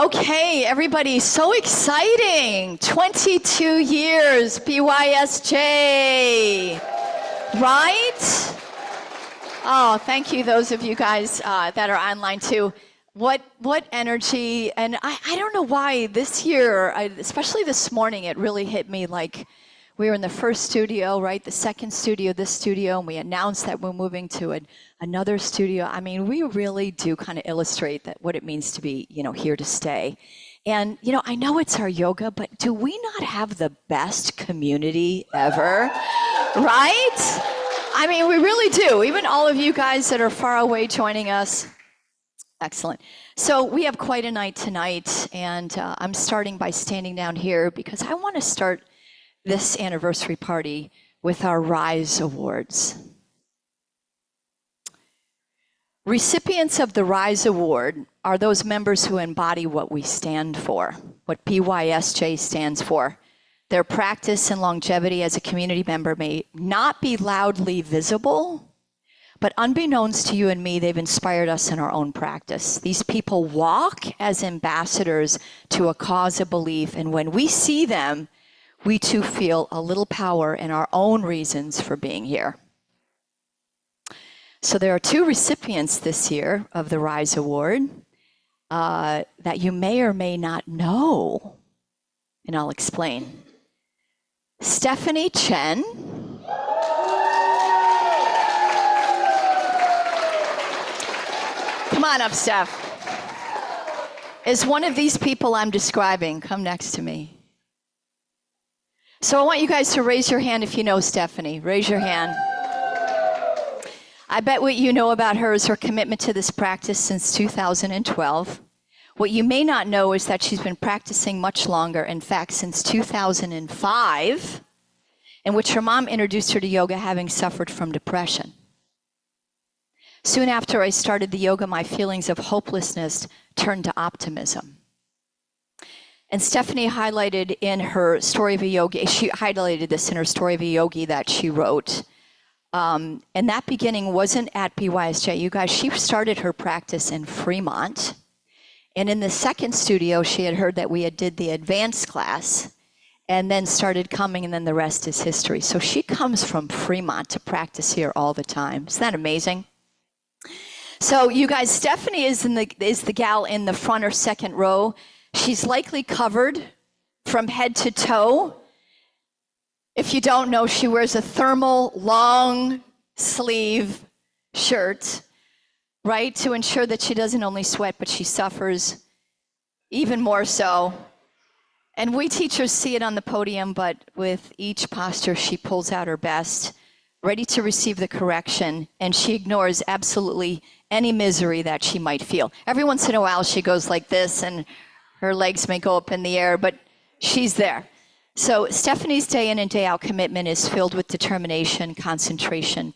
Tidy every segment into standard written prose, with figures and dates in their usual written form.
Okay, everybody, so exciting. 22 years, BYSJ, right? Oh, thank you, those of you guys that are online too. What energy, and I don't know why this year, especially this morning, it really hit me like we were in the first studio, right? The second studio, this studio, and we announced that we're moving to another studio. I mean, we really do kind of illustrate that what it means to be, here to stay. And, I know it's our yoga, but do we not have the best community ever, right? I mean, we really do. Even all of you guys that are far away joining us. Excellent. So we have quite a night tonight, and I'm starting by standing down here because I want to start this anniversary party with our RISE Awards. Recipients of the RISE Award are those members who embody what we stand for, what BYSJ stands for. Their practice and longevity as a community member may not be loudly visible, but unbeknownst to you and me, they've inspired us in our own practice. These people walk as ambassadors to a cause of belief, and when we see them, we too feel a little power in our own reasons for being here. So there are two recipients this year of the RISE Award that you may or may not know, and I'll explain. Stephanie Chen. Come on up, Steph. Is one of these people I'm describing. Come next to me. So I want you guys to raise your hand if you know Stephanie. Raise your hand. I bet what you know about her is her commitment to this practice since 2012. What you may not know is that she's been practicing much longer, in fact, since 2005, in which her mom introduced her to yoga having suffered from depression. Soon after I started the yoga, my feelings of hopelessness turned to optimism. And Stephanie highlighted in her Story of a Yogi, she highlighted this in her Story of a Yogi that she wrote. And that beginning wasn't at BYSJ. You guys, she started her practice in Fremont. And in the second studio, she had heard that we did the advanced class and then started coming, and then the rest is history. So she comes from Fremont to practice here all the time. Isn't that amazing? So you guys, Stephanie is the gal in the front or second row. She's likely covered from head to toe. If you don't know, she wears a thermal long sleeve shirt, right, to ensure that she doesn't only sweat, but she suffers even more so. And we teachers see it on the podium, but with each posture, she pulls out her best, ready to receive the correction, and she ignores absolutely any misery that she might feel. Every once in a while, she goes like this, and her legs may go up in the air, but she's there. So Stephanie's day in and day out commitment is filled with determination, concentration,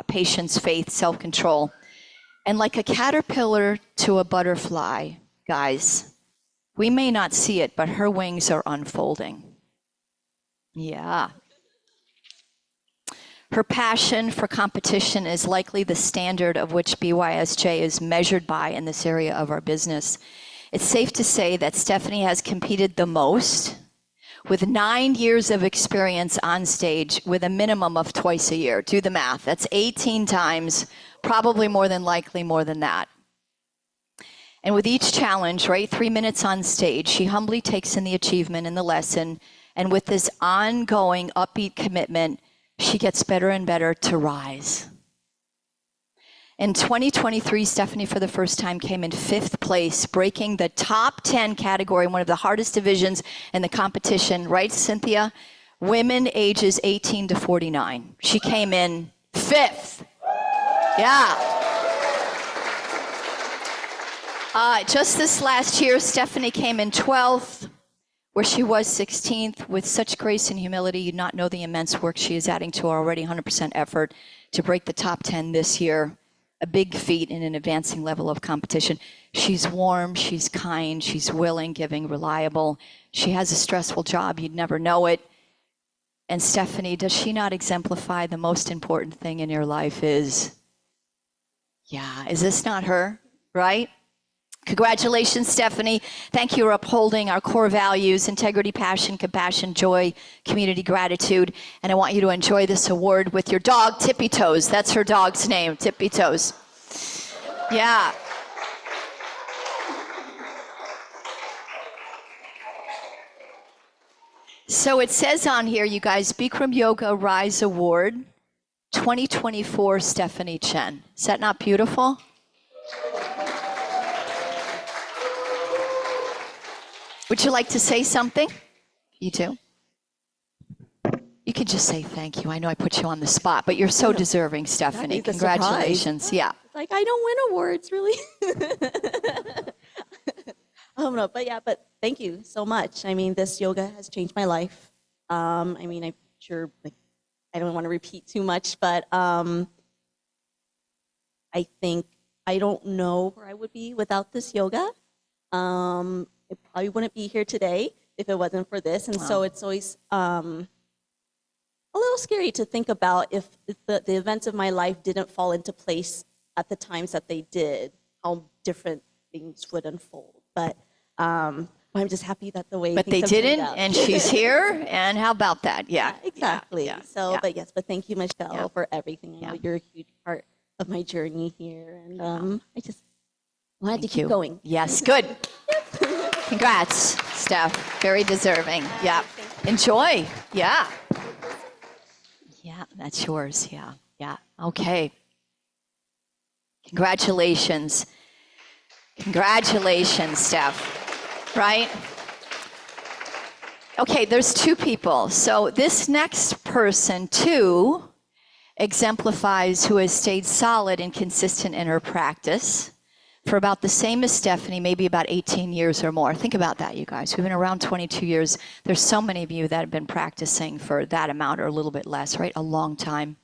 patience, faith, self-control. And like a caterpillar to a butterfly, guys, we may not see it, but her wings are unfolding. Yeah. Her passion for competition is likely the standard of which BYSJ is measured by in this area of our business. It's safe to say that Stephanie has competed the most, with 9 years of experience on stage with a minimum of twice a year. Do the math. That's 18 times, probably more than likely more than that. And with each challenge, right, 3 minutes on stage, she humbly takes in the achievement and the lesson. And with this ongoing upbeat commitment, she gets better and better to rise. In 2023, Stephanie, for the first time, came in 5th place, breaking the top 10 category, one of the hardest divisions in the competition, right, Cynthia? Women ages 18 to 49. She came in 5th. Yeah. Just this last year, Stephanie came in 12th, where she was 16th. With such grace and humility, you not know the immense work she is adding to our already 100% effort to break the top 10 this year. A big feat in an advancing level of competition. She's warm, she's kind, she's willing, giving, reliable. She has a stressful job, you'd never know it. And Stephanie, does she not exemplify the most important thing in your life is, is this not her, right? Congratulations, Stephanie. Thank you for upholding our core values: integrity, passion, compassion, joy, community, gratitude. And I want you to enjoy this award with your dog, Tippy Toes. That's her dog's name, Tippy Toes. Yeah. So it says on here, you guys, Bikram Yoga Rise Award 2024, Stephanie Chen. Is that not beautiful? Would you like to say something? You do? You can just say thank you. I know I put you on the spot, but you're so deserving, Stephanie. Congratulations. Yeah. Like, I don't win awards, really. No, but thank you so much. I mean, this yoga has changed my life. I'm sure, I don't want to repeat too much, but I think I don't know where I would be without this yoga. I probably wouldn't be here today if it wasn't for this. And so it's always a little scary to think about if the events of my life didn't fall into place at the times that they did, how different things would unfold. But I'm just happy that the way. But they didn't, and she's here, and how about that? Yeah, exactly. Yeah. So, yeah. But thank you, Michelle, for everything. I know you're a huge part of my journey here, and I just wanted to keep going. Yes, good. Congrats, Steph. Very deserving. Yeah. Enjoy. Yeah. Yeah, that's yours. Yeah. Yeah. Okay. Congratulations. Congratulations, Steph. Right? Okay, there's two people. So this next person, too, exemplifies who has stayed solid and consistent in her practice for about the same as Stephanie, maybe about 18 years or more. Think about that, you guys. We've been around 22 years. There's so many of you that have been practicing for that amount or a little bit less, right? A long time.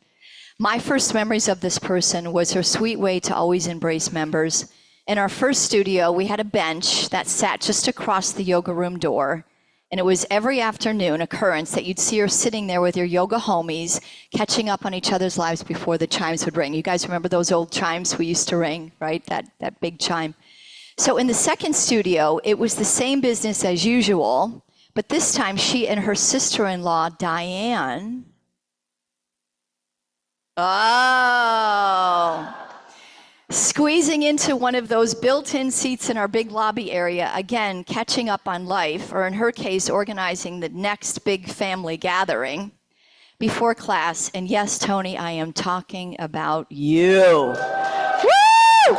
My first memories of this person was her sweet way to always embrace members. In our first studio, we had a bench that sat just across the yoga room door. And it was every afternoon occurrence that you'd see her sitting there with your yoga homies, catching up on each other's lives before the chimes would ring. You guys remember those old chimes we used to ring, right? That big chime. So in the second studio, it was the same business as usual, but this time she and her sister-in-law, Diane, squeezing into one of those built-in seats in our big lobby area, again, catching up on life, or in her case, organizing the next big family gathering before class. And yes, Tony, I am talking about you. Woo!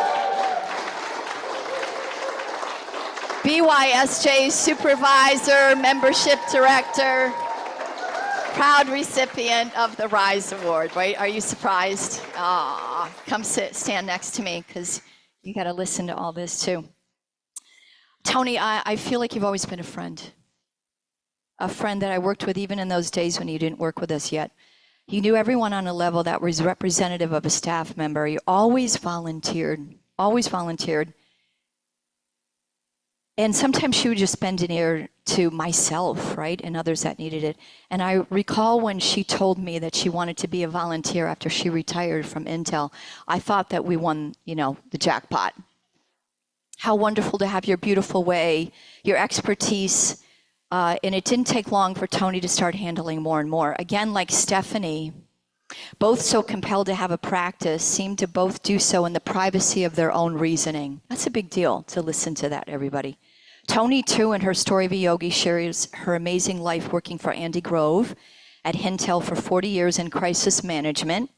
BYSJ supervisor, membership director, proud recipient of the Rise Award, right? Are you surprised? Come stand next to me, because you got to listen to all this too. Tony, I feel like you've always been a friend that I worked with even in those days when you didn't work with us yet. You knew everyone on a level that was representative of a staff member. You always volunteered. And sometimes she would just bend an ear to myself, right, and others that needed it. And I recall when she told me that she wanted to be a volunteer after she retired from Intel, I thought that we won, the jackpot. How wonderful to have your beautiful way, your expertise, and it didn't take long for Tony to start handling more and more. Again, like Stephanie, both so compelled to have a practice, seemed to both do so in the privacy of their own reasoning. That's a big deal to listen to that, everybody. Tony, too, in her Story of a Yogi, shares her amazing life working for Andy Grove at Intel for 40 years in crisis management.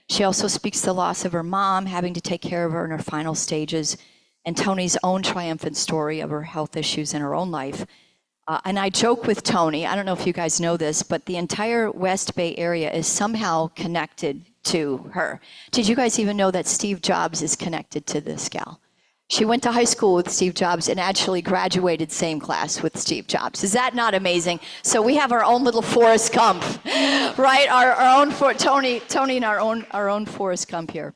She also speaks the loss of her mom, having to take care of her in her final stages, and Tony's own triumphant story of her health issues in her own life. And I joke with Tony, I don't know if you guys know this, but the entire West Bay area is somehow connected to her. Did you guys even know that Steve Jobs is connected to this gal? She went to high school with Steve Jobs and actually graduated same class with Steve Jobs. Is that not amazing? So we have our own little Forrest Gump, right? Our own Tony and our own Forrest Gump here.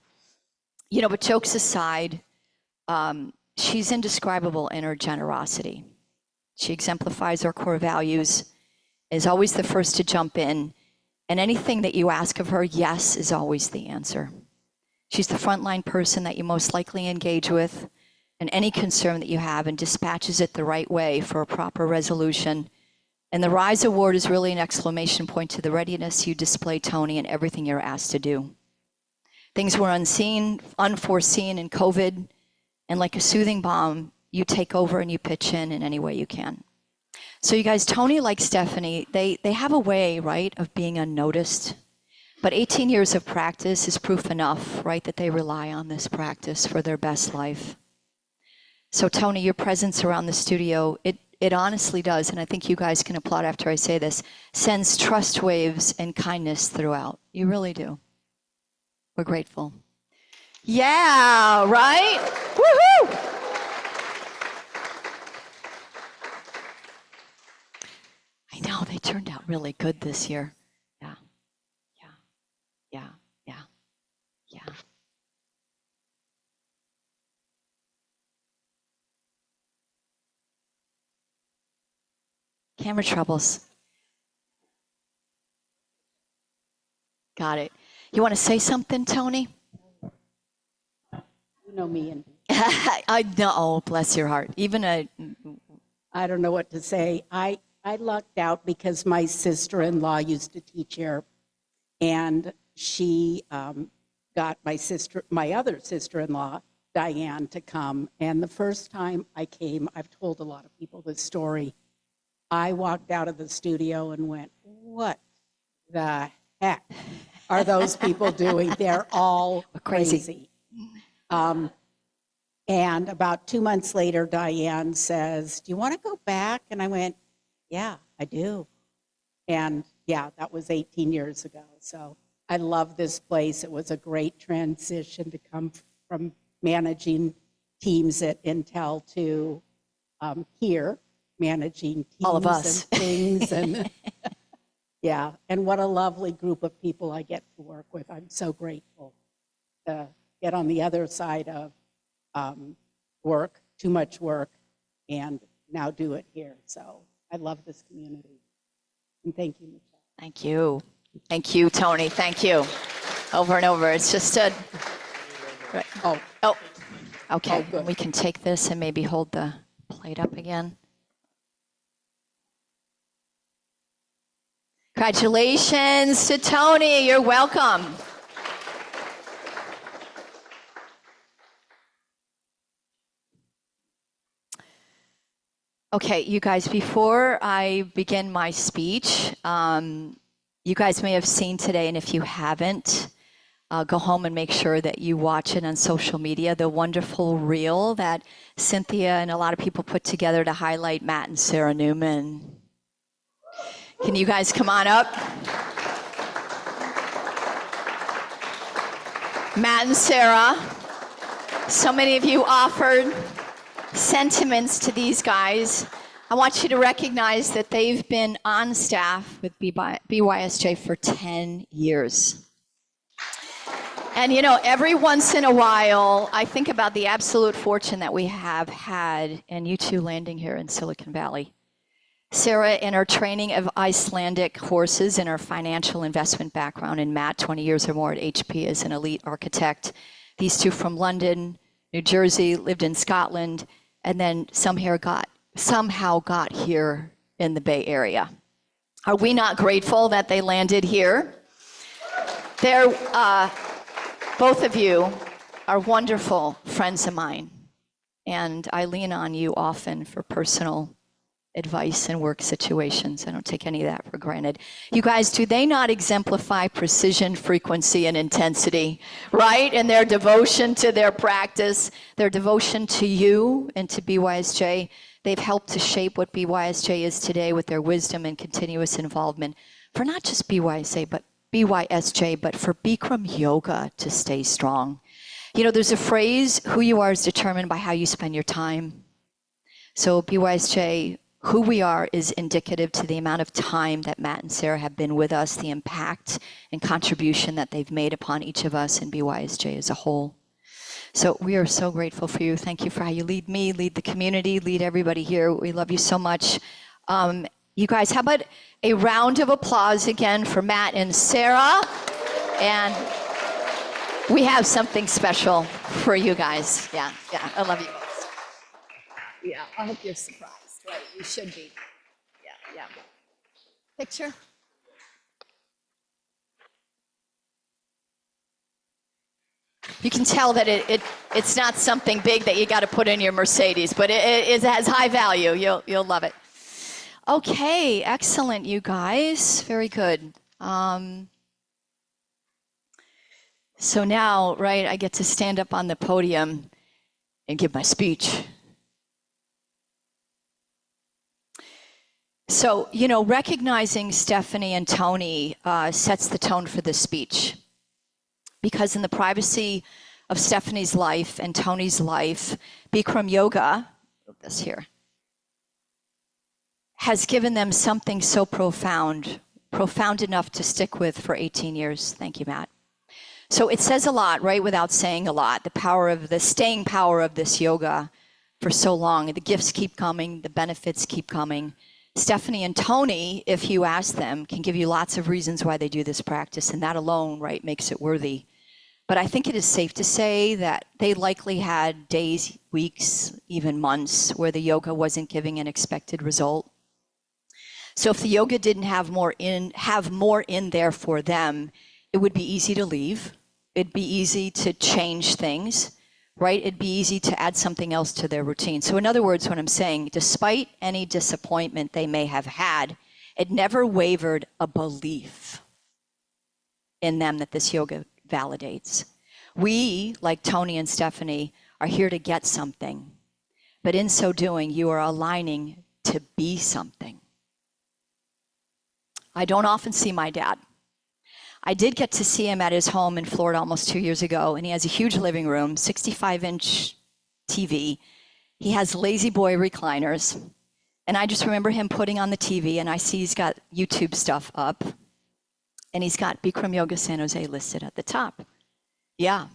But jokes aside, she's indescribable in her generosity. She exemplifies our core values, is always the first to jump in, and anything that you ask of her, yes is always the answer. She's the frontline person that you most likely engage with. and any concern that you have and dispatches it the right way for a proper resolution. And the RISE Award is really an exclamation point to the readiness you display, Tony, in everything you're asked to do. Things were unseen, unforeseen in COVID, and like a soothing balm, you take over and you pitch in any way you can. So you guys, Tony, like Stephanie, they have a way, right, of being unnoticed. But 18 years of practice is proof enough, right, that they rely on this practice for their best life. So Tony, your presence around the studio, it honestly does, and I think you guys can applaud after I say this, sends trust waves and kindness throughout. You really do. We're grateful. Yeah, right? Woohoo! I know, they turned out really good this year. Yeah. Camera troubles. Got it. You want to say something, Tony? You know me, and I know. Oh, bless your heart. I don't know what to say. I lucked out because my sister-in-law used to teach here, and she got my other sister-in-law, Diane, to come. And the first time I came, I've told a lot of people this story. I walked out of the studio and went, "What the heck are those people doing? They're all crazy." And about 2 months later, Diane says, "Do you want to go back?" And I went, "Yeah, I do." And yeah, that was 18 years ago. So I love this place. It was a great transition to come from managing teams at Intel to here, managing teams all of us and things. And yeah, and what a lovely group of people I get to work with. I'm so grateful to get on the other side of work, too much work, and now do it here. So I love this community. And thank you, Michele. Thank you. Thank you, Tony. Thank you. Over and over. It's just a... Right. Oh, Okay. good. We can take this and maybe hold the plate up again. Congratulations to Tony. You're welcome. Okay, you guys, before I begin my speech, you guys may have seen today, and if you haven't, go home and make sure that you watch it on social media, the wonderful reel that Cynthia and a lot of people put together to highlight Matt and Sarah Newman. Can you guys come on up? Matt and Sarah, so many of you offered sentiments to these guys. I want you to recognize that they've been on staff with BYSJ for 10 years. And you know, every once in a while, I think about the absolute fortune that we have had, and you two landing here in Silicon Valley. Sarah, in her training of Icelandic horses and her financial investment background, and Matt, 20 years or more at HP as an elite architect. These two from London, New Jersey, lived in Scotland, and then somehow got here in the Bay Area. Are we not grateful that they landed here? They're, both of you are wonderful friends of mine, and I lean on you often for personal advice in work situations. I don't take any of that for granted. You guys, do they not exemplify precision, frequency, and intensity, right? In their devotion to their practice, their devotion to you and to BYSJ. They've helped to shape what BYSJ is today with their wisdom and continuous involvement for not just BYSJ, but for Bikram Yoga to stay strong. You know, there's a phrase, who you are is determined by how you spend your time. So BYSJ, who we are is indicative to the amount of time that Matt and Sarah have been with us, the impact and contribution that they've made upon each of us and BYSJ as a whole. So we are so grateful for you. Thank you for how you lead me, lead the community, lead everybody here. We love you so much. You guys, how about a round of applause again for Matt and Sarah? And we have something special for you guys. Yeah, I love you both. Yeah, I hope you're surprised. Right, you should be. Yeah. Picture? You can tell that it's not something big that you got to put in your Mercedes, but it has high value. You'll love it. Okay, excellent, you guys. Very good. So now, right, I get to stand up on the podium and give my speech. So, recognizing Stephanie and Tony sets the tone for this speech. Because in the privacy of Stephanie's life and Tony's life, Bikram Yoga, this here, has given them something so profound enough to stick with for 18 years. Thank you, Matt. So it says a lot, right, without saying a lot, the staying power of this yoga for so long. The gifts keep coming, the benefits keep coming. Stephanie and Tony, if you ask them, can give you lots of reasons why they do this practice, and that alone, right, makes it worthy. But I think it is safe to say that they likely had days, weeks, even months where the yoga wasn't giving an expected result. So if the yoga didn't have more in there for them, it would be easy to leave. It'd be easy to change things, right? It'd be easy to add something else to their routine. So in other words, what I'm saying, despite any disappointment they may have had, it never wavered a belief in them that this yoga validates. We, like Tony and Stephanie, are here to get something. But in so doing, you are aligning to be something. I don't often see my dad. I did get to see him at his home in Florida almost 2 years ago, and he has a huge living room, 65-inch TV. He has lazy boy recliners, and I just remember him putting on the TV, and I see he's got YouTube stuff up, and he's got Bikram Yoga San Jose listed at the top. Yeah.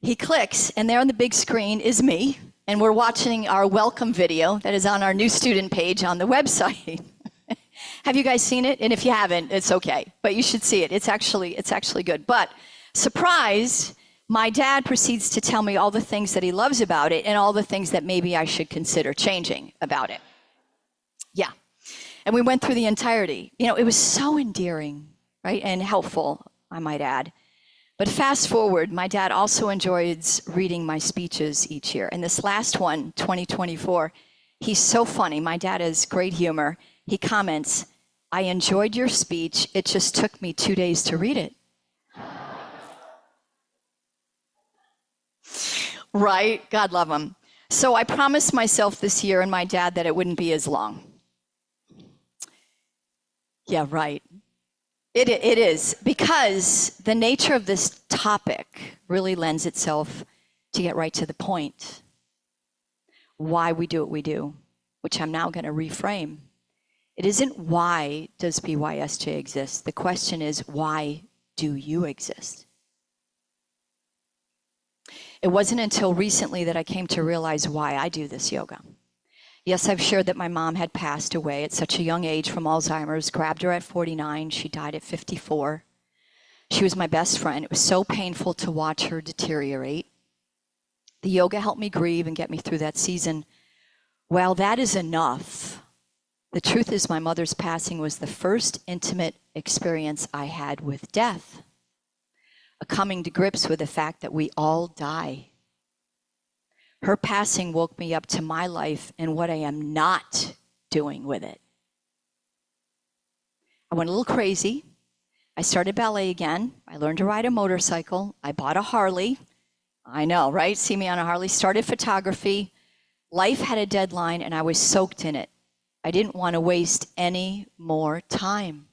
He clicks, and there on the big screen is me, and we're watching our welcome video that is on our new student page on the website. Have you guys seen it? And if you haven't, it's okay, but you should see it. It's actually good. But surprise, my dad proceeds to tell me all the things that he loves about it and all the things that maybe I should consider changing about it. Yeah. And we went through the entirety. It was so endearing, right? And helpful, I might add. But fast forward, my dad also enjoys reading my speeches each year. And this last one, 2024, he's so funny. My dad has great humor. He comments, "I enjoyed your speech. It just took me 2 days to read it." Right? God love him. So I promised myself this year and my dad that it wouldn't be as long. Yeah, right. It is, because the nature of this topic really lends itself to get right to the point. Why we do what we do, which I'm now going to reframe. It isn't why does BYSJ exist. The question is, why do you exist? It wasn't until recently that I came to realize why I do this yoga. Yes, I've shared that my mom had passed away at such a young age from Alzheimer's, grabbed her at 49, she died at 54. She was my best friend. It was so painful to watch her deteriorate. The yoga helped me grieve and get me through that season. Well, that is enough. The truth is, my mother's passing was the first intimate experience I had with death. A coming to grips with the fact that we all die. Her passing woke me up to my life and what I am not doing with it. I went a little crazy. I started ballet again. I learned to ride a motorcycle. I bought a Harley. I know, right? See me on a Harley. Started photography. Life had a deadline and I was soaked in it. I didn't want to waste any more time.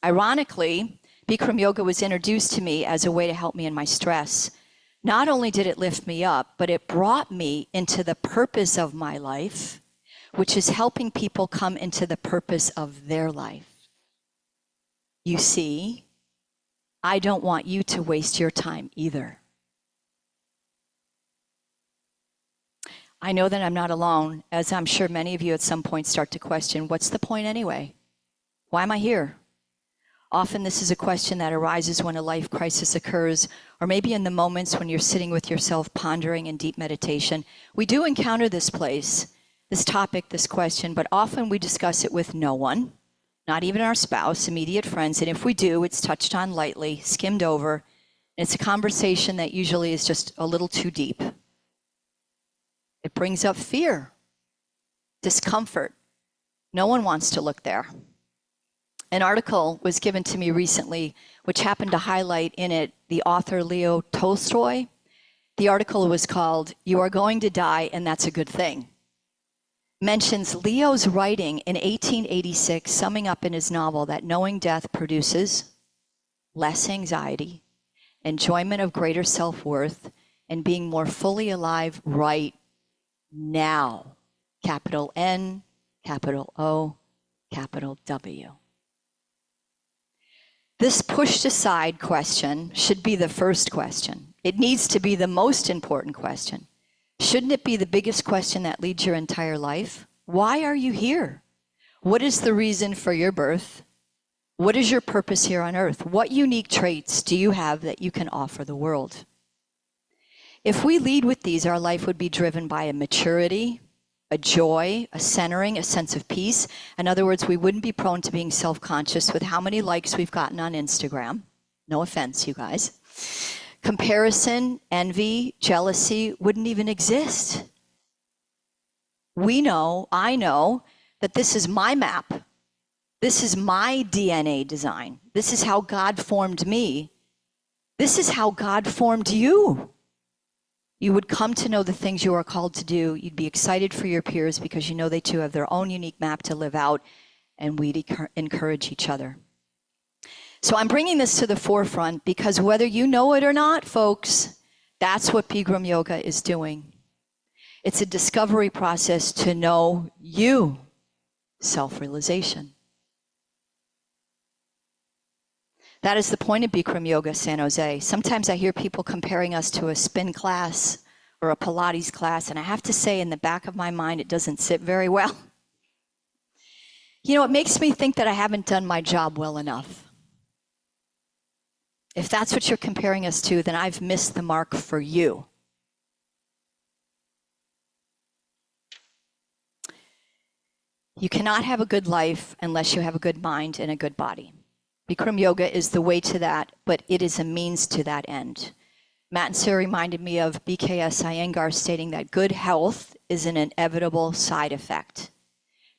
Ironically, Bikram Yoga was introduced to me as a way to help me in my stress. Not only did it lift me up, but it brought me into the purpose of my life, which is helping people come into the purpose of their life. You see, I don't want you to waste your time either. I know that I'm not alone, as I'm sure many of you at some point start to question, what's the point anyway? Why am I here? Often this is a question that arises when a life crisis occurs, or maybe in the moments when you're sitting with yourself pondering in deep meditation. We do encounter this place, this topic, this question, but often we discuss it with no one, not even our spouse, immediate friends, and if we do, it's touched on lightly, skimmed over, and it's a conversation that usually is just a little too deep. It brings up fear, discomfort. No one wants to look there. An article was given to me recently, which happened to highlight in it the author Leo Tolstoy. The article was called, "You Are Going to Die, and That's a Good Thing." Mentions Leo's writing in 1886, summing up in his novel that knowing death produces less anxiety, enjoyment of greater self-worth, and being more fully alive right now. Capital N, capital O, capital W. This pushed aside question should be the first question. It needs to be the most important question. Shouldn't it be the biggest question that leads your entire life? Why are you here? What is the reason for your birth? What is your purpose here on earth? What unique traits do you have that you can offer the world? If we lead with these, our life would be driven by a maturity, a joy, a centering, a sense of peace. In other words, we wouldn't be prone to being self-conscious with how many likes we've gotten on Instagram. No offense, you guys. Comparison, envy, jealousy wouldn't even exist. We know, I know, that this is my map. This is my DNA design. This is how God formed me. This is how God formed you. You would come to know the things you are called to do. You'd be excited for your peers because you know they too have their own unique map to live out, and we'd encourage each other. So I'm bringing this to the forefront because whether you know it or not, folks, that's what Bikram Yoga is doing. It's a discovery process to know you, self-realization. That is the point of Bikram Yoga San Jose. Sometimes I hear people comparing us to a spin class or a Pilates class, and I have to say in the back of my mind, it doesn't sit very well. You know, it makes me think that I haven't done my job well enough. If that's what you're comparing us to, then I've missed the mark for you. You cannot have a good life unless you have a good mind and a good body. Bikram Yoga is the way to that, but it is a means to that end. Matt and Sarah reminded me of BKS Iyengar stating that good health is an inevitable side effect.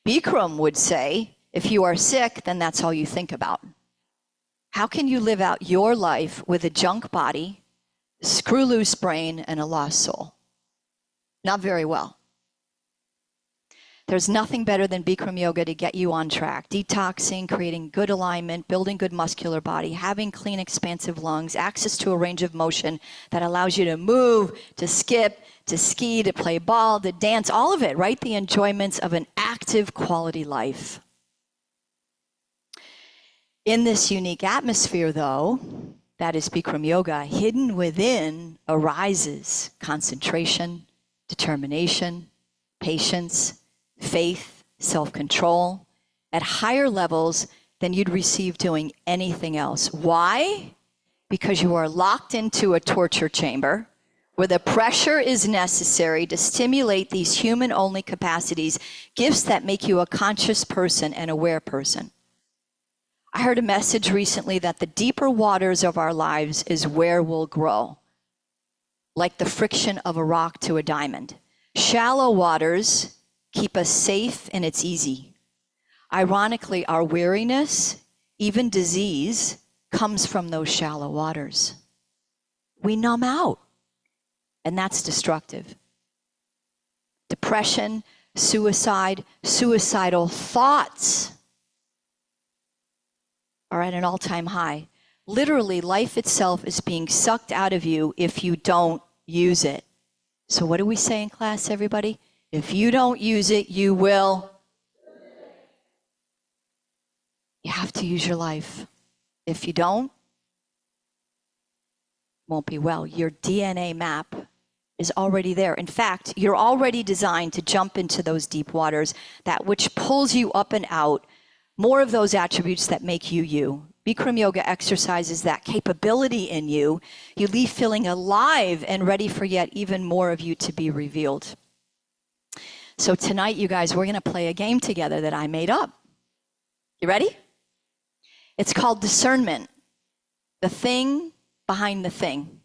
Bikram would say, if you are sick, then that's all you think about. How can you live out your life with a junk body, screw loose brain, and a lost soul? Not very well. There's nothing better than Bikram Yoga to get you on track. Detoxing, creating good alignment, building good muscular body, having clean, expansive lungs, access to a range of motion that allows you to move, to skip, to ski, to play ball, to dance, all of it, right? The enjoyments of an active quality life. In this unique atmosphere, though, that is Bikram Yoga, hidden within arises concentration, determination, patience, faith, self-control, at higher levels than you'd receive doing anything else. Why? Because you are locked into a torture chamber where the pressure is necessary to stimulate these human-only capacities, gifts that make you a conscious person and aware person. I heard a message recently that the deeper waters of our lives is where we'll grow, like the friction of a rock to a diamond. Shallow waters keep us safe and it's easy. Ironically, our weariness, even disease, comes from those shallow waters. We numb out, and that's destructive. Depression, suicide, suicidal thoughts are at an all-time high. Literally, life itself is being sucked out of you if you don't use it. So what do we say in class, everybody? If you don't use it, you will. You have to use your life. If you don't, it won't be well. Your DNA map is already there. In fact, you're already designed to jump into those deep waters, that which pulls you up and out, more of those attributes that make you you. Bikram yoga exercises that capability in you. You leave feeling alive and ready for yet even more of you to be revealed. So tonight, you guys, we're going to play a game together that I made up. You ready? It's called discernment, the thing behind the thing.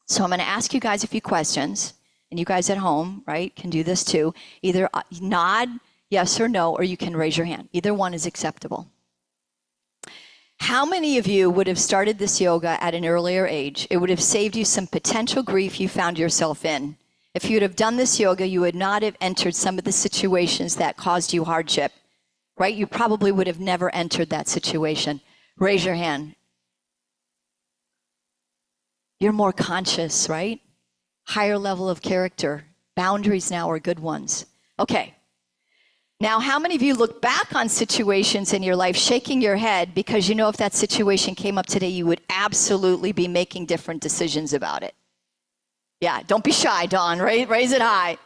So I'm going to ask you guys a few questions, and you guys at home, right, can do this too. Either nod, yes or no, or you can raise your hand. Either one is acceptable. How many of you would have started this yoga at an earlier age? It would have saved you some potential grief you found yourself in. If you would have done this yoga, you would not have entered some of the situations that caused you hardship, right? You probably would have never entered that situation. Raise your hand. You're more conscious, right? Higher level of character. Boundaries now are good ones. Okay. Now, how many of you look back on situations in your life shaking your head because you know if that situation came up today, you would absolutely be making different decisions about it? Yeah, don't be shy, Dawn. Raise it high.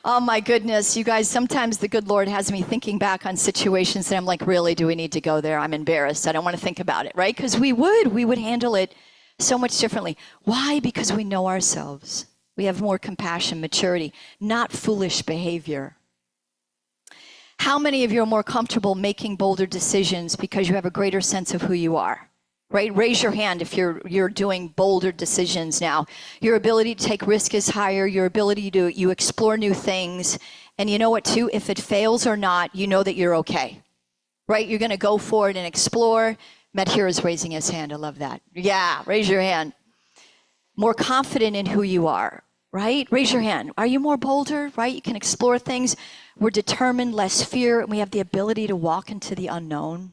Oh, my goodness. You guys, sometimes the good Lord has me thinking back on situations and I'm like, really, do we need to go there? I'm embarrassed. I don't want to think about it, right? Because we would handle it so much differently. Why? Because we know ourselves. We have more compassion, maturity, not foolish behavior. How many of you are more comfortable making bolder decisions because you have a greater sense of who you are? Right? Raise your hand if you're doing bolder decisions now. Your ability to take risk is higher. Your ability to you explore new things. And you know what, too? If it fails or not, you know that you're okay. Right? You're going to go for it and explore. Madhir is raising his hand. I love that. Yeah, raise your hand. More confident in who you are. Right? Raise your hand. Are you more bolder? Right? You can explore things. We're determined, less fear, and we have the ability to walk into the unknown.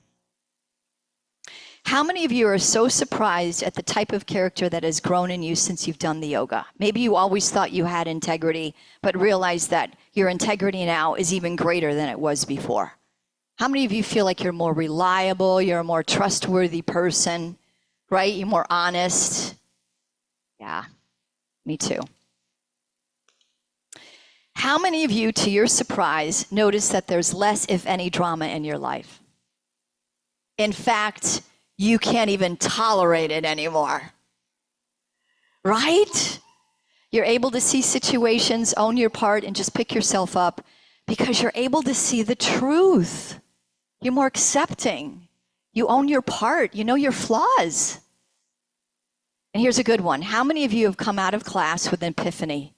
How many of you are so surprised at the type of character that has grown in you since you've done the yoga? Maybe you always thought you had integrity, but realized that your integrity now is even greater than it was before. How many of you feel like you're more reliable, you're a more trustworthy person, right? You're more honest? Yeah, me too. How many of you, to your surprise, notice that there's less, if any, drama in your life? In fact, you can't even tolerate it anymore. Right? You're able to see situations, own your part, and just pick yourself up because you're able to see the truth. You're more accepting. You own your part. You know your flaws. And here's a good one. How many of you have come out of class with an epiphany?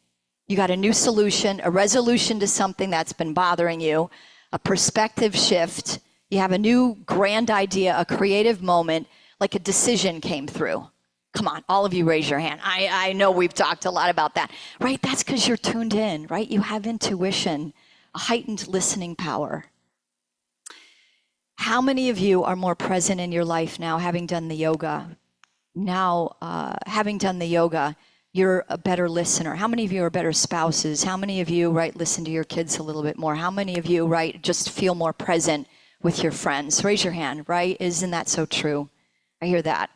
You got a new solution, a resolution to something that's been bothering you, a perspective shift. You have a new grand idea, a creative moment, like a decision came through. Come on, all of you raise your hand. I know we've talked a lot about that, right? That's because you're tuned in, right? You have intuition, a heightened listening power. How many of you are more present in your life now, having done the yoga? Having done the yoga, you're a better listener. How many of you are better spouses? How many of you, right, listen to your kids a little bit more? How many of you, right, just feel more present with your friends? Raise your hand, right? Isn't that so true? I hear that.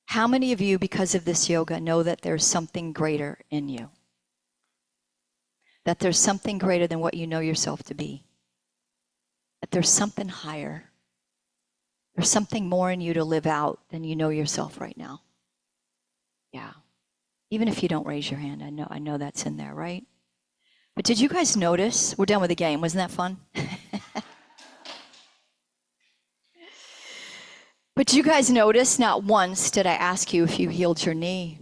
How many of you, because of this yoga, know that there's something greater in you? That there's something greater than what you know yourself to be? That there's something higher? There's something more in you to live out than you know yourself right now? Yeah. Even if you don't raise your hand, I know that's in there, right? But did you guys notice? We're done with the game. Wasn't that fun? But you guys notice not once did I ask you if you healed your knee,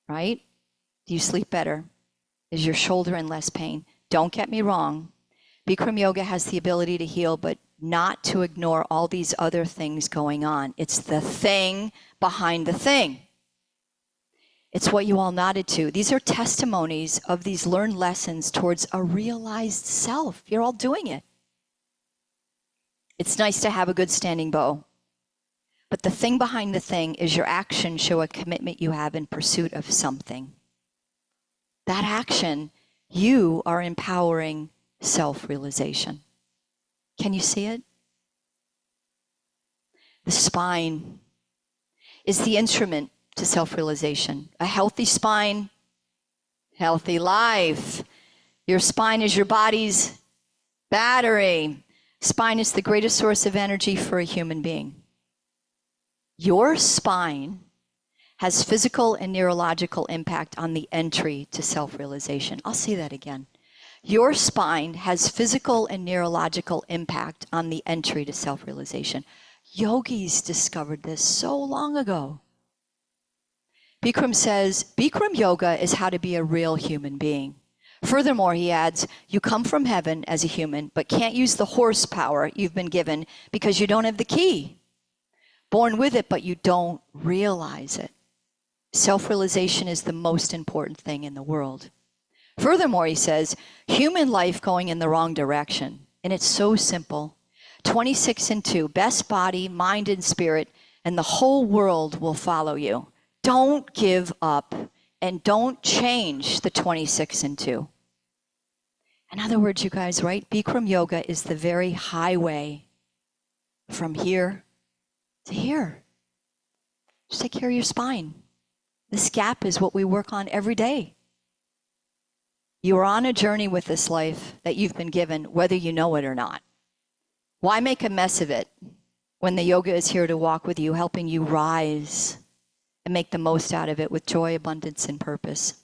right? Do you sleep better? Is your shoulder in less pain? Don't get me wrong. Bikram yoga has the ability to heal, but not to ignore all these other things going on. It's the thing behind the thing. It's what you all nodded to. These are testimonies of these learned lessons towards a realized self. You're all doing it. It's nice to have a good standing bow. But the thing behind the thing is your actions show a commitment you have in pursuit of something. That action, you are empowering self-realization. Can you see it? The spine is the instrument to self-realization. A healthy spine, healthy life. Your spine is your body's Battery. Spine is the greatest source of energy for a human being. Your spine has physical and neurological impact on the entry to self-realization. I'll say that again. Your spine has physical and neurological impact on the entry to self-realization. Yogis discovered this so long ago. Bikram says, Bikram yoga is how to be a real human being. Furthermore, he adds, you come from heaven as a human, but can't use the horsepower you've been given because you don't have the key. Born with it, but you don't realize it. Self-realization is the most important thing in the world. Furthermore, he says, human life going in the wrong direction. And it's so simple. 26 and 2, best body, mind, and spirit, and the whole world will follow you. Don't give up and don't change the 26 and 2. In other words, you guys, right? Bikram yoga is the very highway from here to here. Just take care of your spine. This gap is what we work on every day. You are on a journey with this life that you've been given, whether you know it or not. Why make a mess of it when the yoga is here to walk with you, helping you rise and make the most out of it with joy, abundance, and purpose?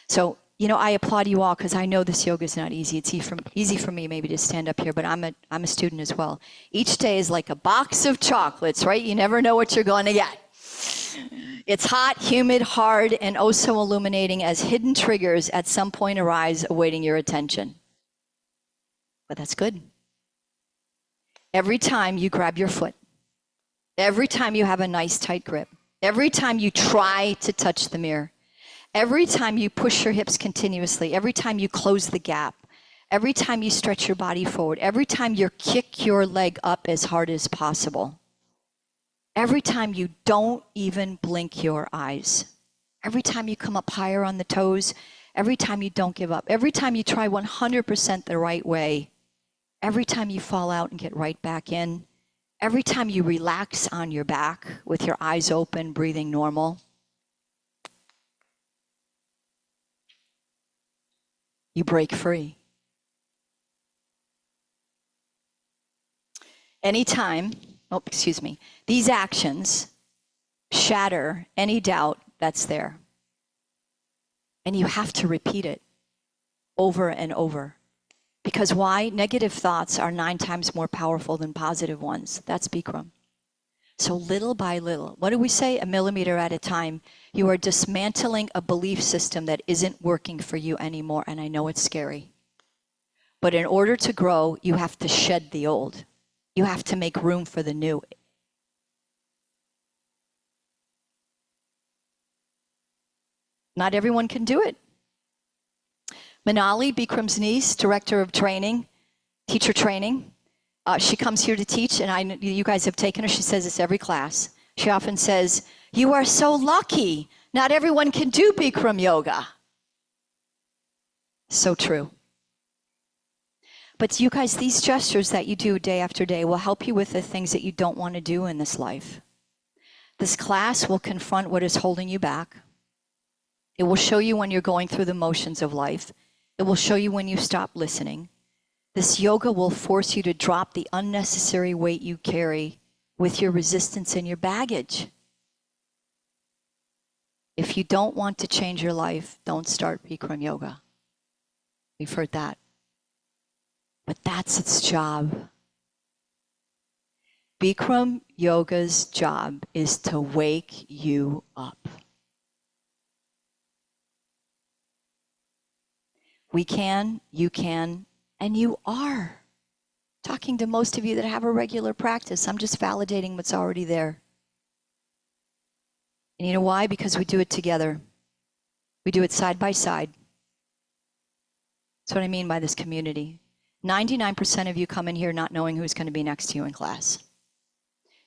So, I applaud you all because I know this yoga is not easy. It's easy for me maybe to stand up here, but I'm a student as well. Each day is like a box of chocolates, right? You never know what you're going to get. It's hot, humid, hard, and oh so illuminating as hidden triggers at some point arise awaiting your attention. But that's good. Every time you grab your foot, every time you have a nice tight grip, every time you try to touch the mirror, every time you push your hips continuously, every time you close the gap, every time you stretch your body forward, every time you kick your leg up as hard as possible, every time you don't even blink your eyes, every time you come up higher on the toes, every time you don't give up, every time you try 100% the right way, every time you fall out and get right back in, every time you relax on your back with your eyes open, breathing normal, you break free. Anytime, these actions shatter any doubt that's there. And you have to repeat it over and over. Because why? Negative thoughts are 9 times more powerful than positive ones. That's Bikram. So little by little, what do we say? A millimeter at a time. You are dismantling a belief system that isn't working for you anymore. And I know it's scary. But in order to grow, you have to shed the old. You have to make room for the new. Not everyone can do it. Manali, Bikram's niece, director of training, teacher training, she comes here to teach, and you guys have taken her. She says this every class. She often says, you are so lucky. Not everyone can do Bikram yoga. So true. But you guys, these gestures that you do day after day will help you with the things that you don't want to do in this life. This class will confront what is holding you back. It will show you when you're going through the motions of life. It will show you when you stop listening. This yoga will force you to drop the unnecessary weight you carry with your resistance and your baggage. If you don't want to change your life, don't start Bikram yoga. We've heard that. But that's its job. Bikram yoga's job is to wake you up. We can, you can, and you are. Talking to most of you that have a regular practice, I'm just validating what's already there. And you know why? Because we do it together. We do it side by side. That's what I mean by this community. 99% of you come in here not knowing who's going to be next to you in class.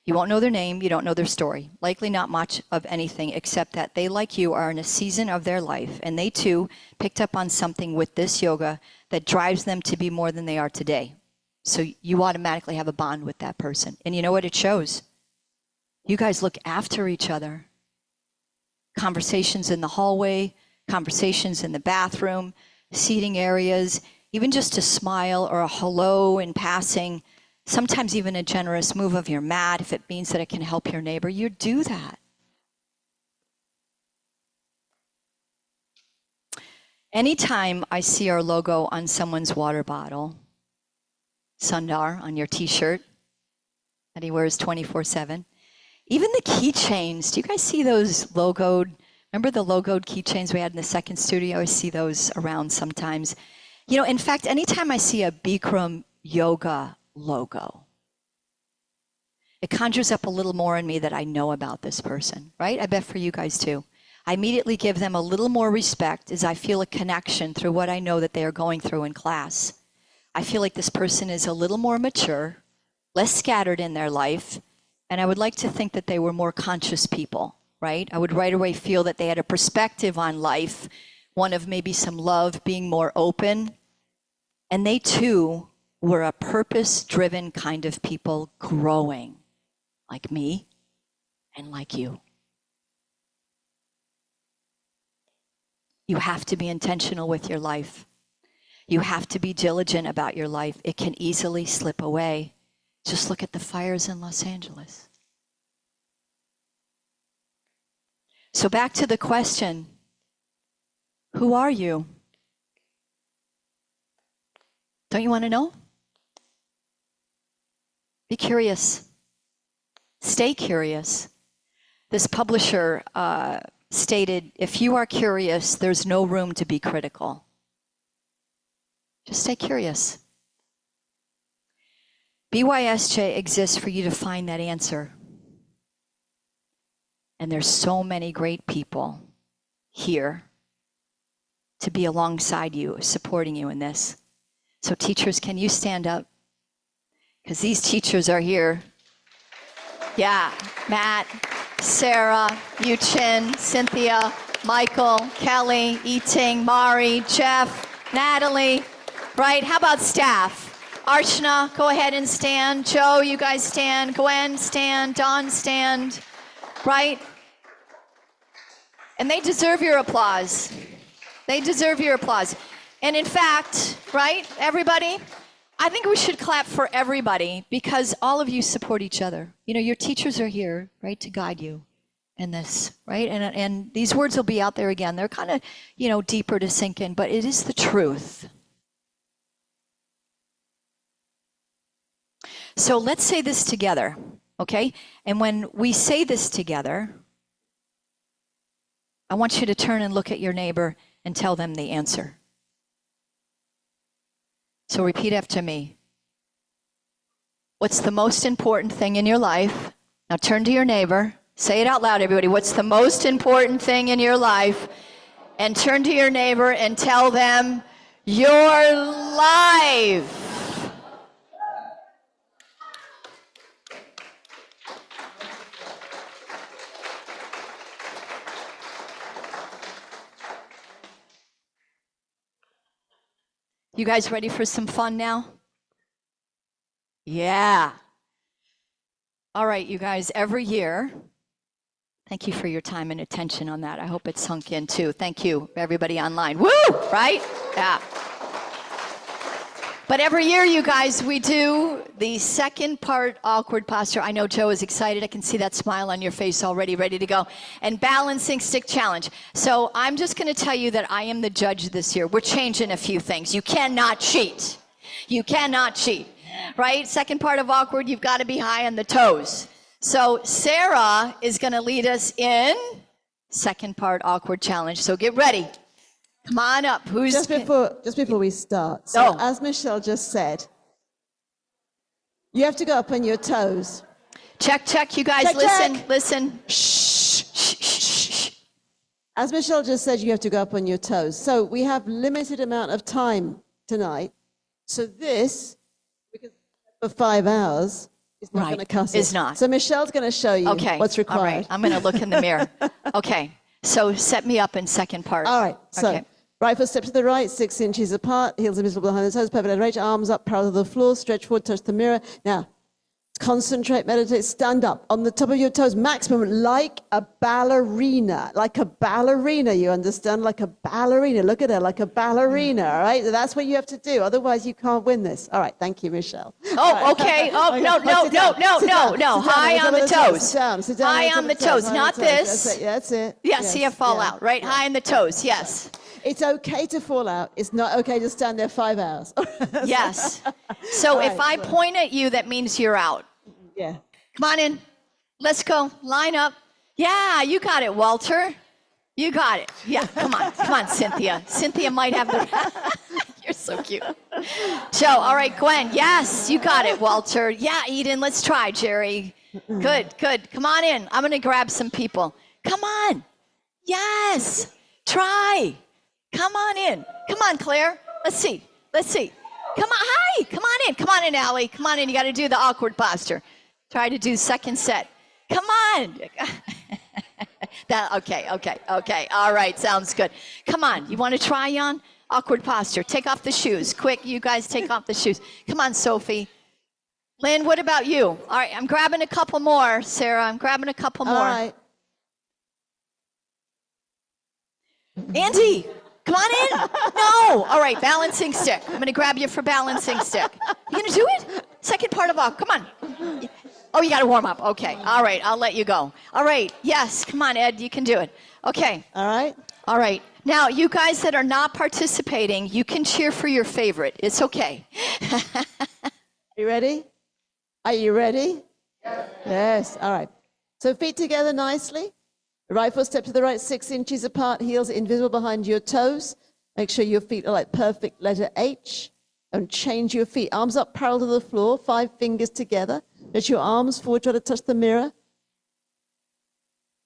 You won't know their name, you don't know their story. Likely not much of anything except that they, like you, are in a season of their life, and they too picked up on something with this yoga that drives them to be more than they are today. So you automatically have a bond with that person. And you know what it shows? You guys look after each other. Conversations in the hallway, conversations in the bathroom, seating areas. even just a smile or a hello in passing, sometimes even a generous move of your mat, if it means that it can help your neighbor, you do that. Anytime I see our logo on someone's water bottle, Sundar on your t-shirt that he wears 24/7, even the keychains, do you guys see those logoed, remember the logoed keychains we had in the second studio? I see those around sometimes. You know, in fact, anytime I see a Bikram yoga logo, it conjures up a little more in me that I know about this person, right? I bet for you guys too. I immediately give them a little more respect as I feel a connection through what I know that they are going through in class. I feel like this person is a little more mature, less scattered in their life, and I would like to think that they were more conscious people, right? I would right away feel that they had a perspective on life, one of maybe some love, being more open, and they too were a purpose-driven kind of people growing, like me and like you. You have to be intentional with your life. You have to be diligent about your life. It can easily slip away. Just look at the fires in Los Angeles. So back to the question, who are you? Don't you want to know? Be curious. Stay curious. This publisher stated, if you are curious, there's no room to be critical. Just stay curious. BYSJ exists for you to find that answer. And there's so many great people here to be alongside you, supporting you in this. So teachers, can you stand up? Because these teachers are here. Yeah, Matt, Sarah, Yuchin, Cynthia, Michael, Kelly, Eating, Mari, Jeff, Natalie, right? How about staff? Archana, go ahead and stand. Joe, you guys stand. Gwen, stand. Dawn, stand. Right? And they deserve your applause. They deserve your applause. And in fact, right, everybody, I think we should clap for everybody because all of you support each other. You know, your teachers are here, right, to guide you in this, right? And these words will be out there again. They're kind of, you know, deeper to sink in, but it is the truth. So let's say this together, okay? And when we say this together, I want you to turn and look at your neighbor and tell them the answer. So repeat after me. What's the most important thing in your life? Now turn to your neighbor. Say it out loud, everybody. What's the most important thing in your life? And turn to your neighbor and tell them, your life. You guys ready for some fun now? Yeah. All right, you guys, every year, thank you for your time and attention on that. I hope it sunk in too. Thank you, everybody online. Woo, right? Yeah. But every year, you guys, we do the second part, awkward posture. I know Joe is excited. I can see that smile on your face already, ready to go. And balancing stick challenge. So I'm just going to tell you that I am the judge this year. We're changing a few things. You cannot cheat. You cannot cheat, right? Second part of awkward, you've got to be high on the toes. So Sarah is going to lead us in second part awkward challenge. So get ready. Come on up. Who's just before we start? So as Michele just said, you have to go up on your toes. Check. You guys, check, listen, check. listen. Shh. As Michele just said, you have to go up on your toes. So we have limited amount of time tonight. So this, because for 5 hours, is not going to cut it. It's not. So Michelle's going to show you what's required. All right. I'm going to look in the mirror. Okay. So set me up in second part. All right. So right foot step to the right, 6 inches apart, heels are visible behind the toes, perfect range, arms up, parallel to the floor, stretch forward, touch the mirror. Now, Concentrate, meditate, stand up on the top of your toes, maximum, like a ballerina, you understand? Like a ballerina. Look at her, like a ballerina, all right? That's what you have to do. Otherwise, you can't win this. All right, thank you, Michelle. Oh, okay. Oh, no. High on the toes. Sit down. High on the toes, not this. That's it. Yeah, see it fall out, right? High on the toes, yes. It's okay to fall out. It's not okay to stand there 5 hours. Yes. So if I point at you, that means you're out. Yeah. Come on in. Let's go. Line up. Yeah, you got it, Walter. You got it. Yeah, come on, Cynthia. Cynthia might have the... You're so cute. Joe, all right, Gwen. Yes, you got it, Walter. Yeah, Eden, let's try, Jerry. Good. Come on in. I'm going to grab some people. Come on. Yes. Try. Come on in. Come on, Claire. Let's see. Come on. Hi. Come on in. Come on in, Allie. Come on in. You got to do the awkward posture. Try to do second set. Come on. Okay. All right. Sounds good. Come on. You want to try on? Awkward posture. Take off the shoes. Quick, you guys take off the shoes. Come on, Sophie. Lynn, what about you? All right. I'm grabbing a couple more, Sarah. I'm grabbing a couple more. All right. Andy, come on in. No. All right. Balancing stick. I'm going to grab you for balancing stick. You going to do it? Second part of all. Come on. Oh, you got to warm up. Okay. All right. I'll let you go. All right. Yes. Come on, Ed. You can do it. Okay. All right. Now, you guys that are not participating, you can cheer for your favorite. It's okay. You ready? Are you ready? Yes. All right. So feet together nicely. The right foot step to the right, 6 inches apart, heels invisible behind your toes. Make sure your feet are like perfect letter H. And change your feet. Arms up parallel to the floor, 5 fingers together. Let your arms forward, try to touch the mirror.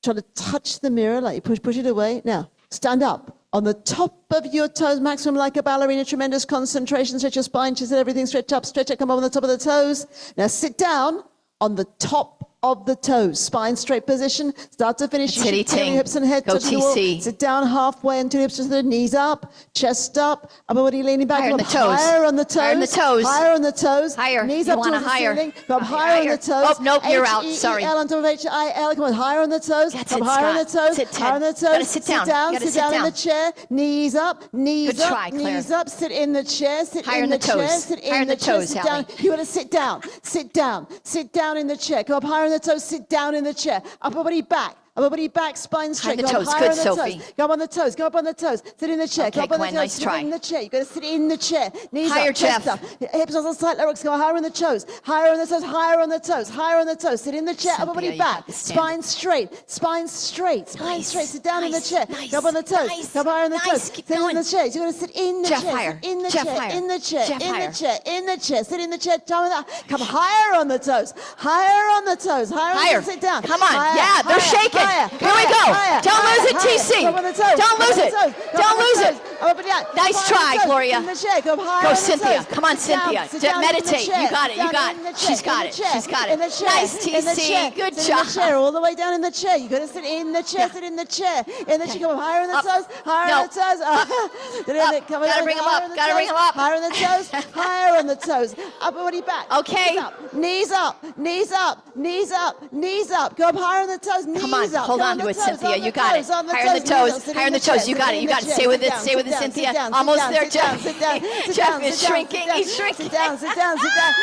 Try to touch the mirror, like you push it away. Now, stand up on the top of your toes, maximum like a ballerina, tremendous concentration. Stretch your spine, just let everything stretch up, come up on the top of the toes. Now sit down on the top of the toes, spine straight position, start to finish. You should feel your hips and head touch the wall. Sit down halfway until your hips to the knees up, chest up, upper body leaning back. Higher on the toes. Higher on the toes. Higher on the toes. Higher on the toes. Higher. Knees You up want towards higher. the ceiling. Go up higher on the toes. Oh, nope, you're out. Sorry. H-E-E-L on top of H-I-L. Come on, higher on the toes. That's Come it, higher on the Scott. toes. Sit, Ted. Higher on the toes. Gotta sit down. Gotta Sit sit down in down. the chair. Knees up. Knees Good up. try, Claire. Knees up. Sit in the chair. Sit Higher in on the the chair. toes. Sit Higher in on the the chair. toes, Sit down. Allie. You want to sit down. Sit down. Sit down in the chair. Go up higher on the toes. Sit down in the chair. Upper body back. Upper body back, spine straight. High on the Go toes. up higher Good, on the Sophie. toes. Go up on the toes. Go up on the toes. Sit in the chair. Okay, Go up on Gwen, the toes. nice Sit try. in the chair. You got to sit in the chair. Knees Higher, up, chest Jeff. up. Hips on the side, legs. Go higher on the toes. Higher on the toes. Higher on the toes. Higher on the toes. Sit in the chair. Upper Cynthia, body you back. got to stand. Spine straight. Spine straight. Spine Nice, straight. Sit down in the nice, chair. nice, Go up on the toes. nice, Go up higher on the nice. toes. Keep Sit going. in the chair. You're going to sit in the Jeff, chair. higher. In the Jeff, chair. higher. In the chair. Jeff, In higher. the chair. In the chair. Sit in the chair. Down with that. Come higher on the toes. Higher on the toes. Higher. Higher. On the, sit down. Come on. Higher, Yeah, they're higher, shaking. higher, Here we go. higher, Don't higher, lose it, higher. TC. Go up on the toes. Don't Go up lose on the it. toes. Go up Don't on the lose it. toes. Up and down. Nice Go up on try, the toes. Gloria. In the chair. Go up higher Go, on the Cynthia. toes. Come on, Sit down. Cynthia. Sit down in the Meditate. You chair. got it. You Down got in it. the chair. She's got In it. the chair. She's got In the it. chair. Nice, In the TC. chair. Good Sit job. in the chair. All the way down in the chair. You got to sit in the chair. Yeah. Sit in the chair. In the chair. Go up higher on the Up. toes. Higher No. on the toes. Come Gotta on, bring 'em higher up. on the Gotta bring toes. 'em up. Higher on the toes. Higher on the toes. Upper body back. Okay. Knees up. Knees up. Knees up. Knees up. Go up higher on the toes. Knees Come on, up. hold Go on to the it, toes, Cynthia. on the You got it. toes, on the Higher on the knees up. toes. Sit Higher on in the chair, toes. You sit got it. in You the got it. chair, Stay with sit it. down, Stay with it, sit down, Cynthia. sit down, Almost sit there, down, Jeff. sit down, sit Jeff down, is sit down, shrinking. sit down, He's shrinking. Sit down, sit down, sit down.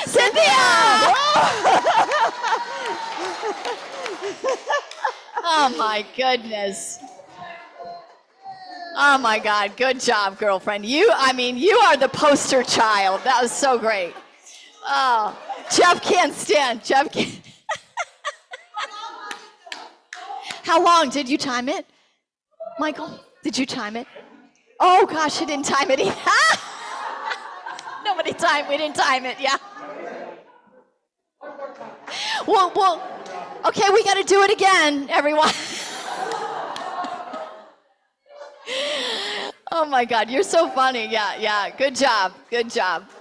Cynthia! Oh my goodness. Oh my God. Good job, girlfriend. You are the poster child. That was so great. Oh, Jeff can't stand. Jeff can't. How long? Did you time it? Michael, did you time it? Oh gosh, I didn't time it either. Nobody timed. We didn't time it. Yeah. Well, okay, we got to do it again, everyone. Oh my God, you're so funny. Yeah. Good job.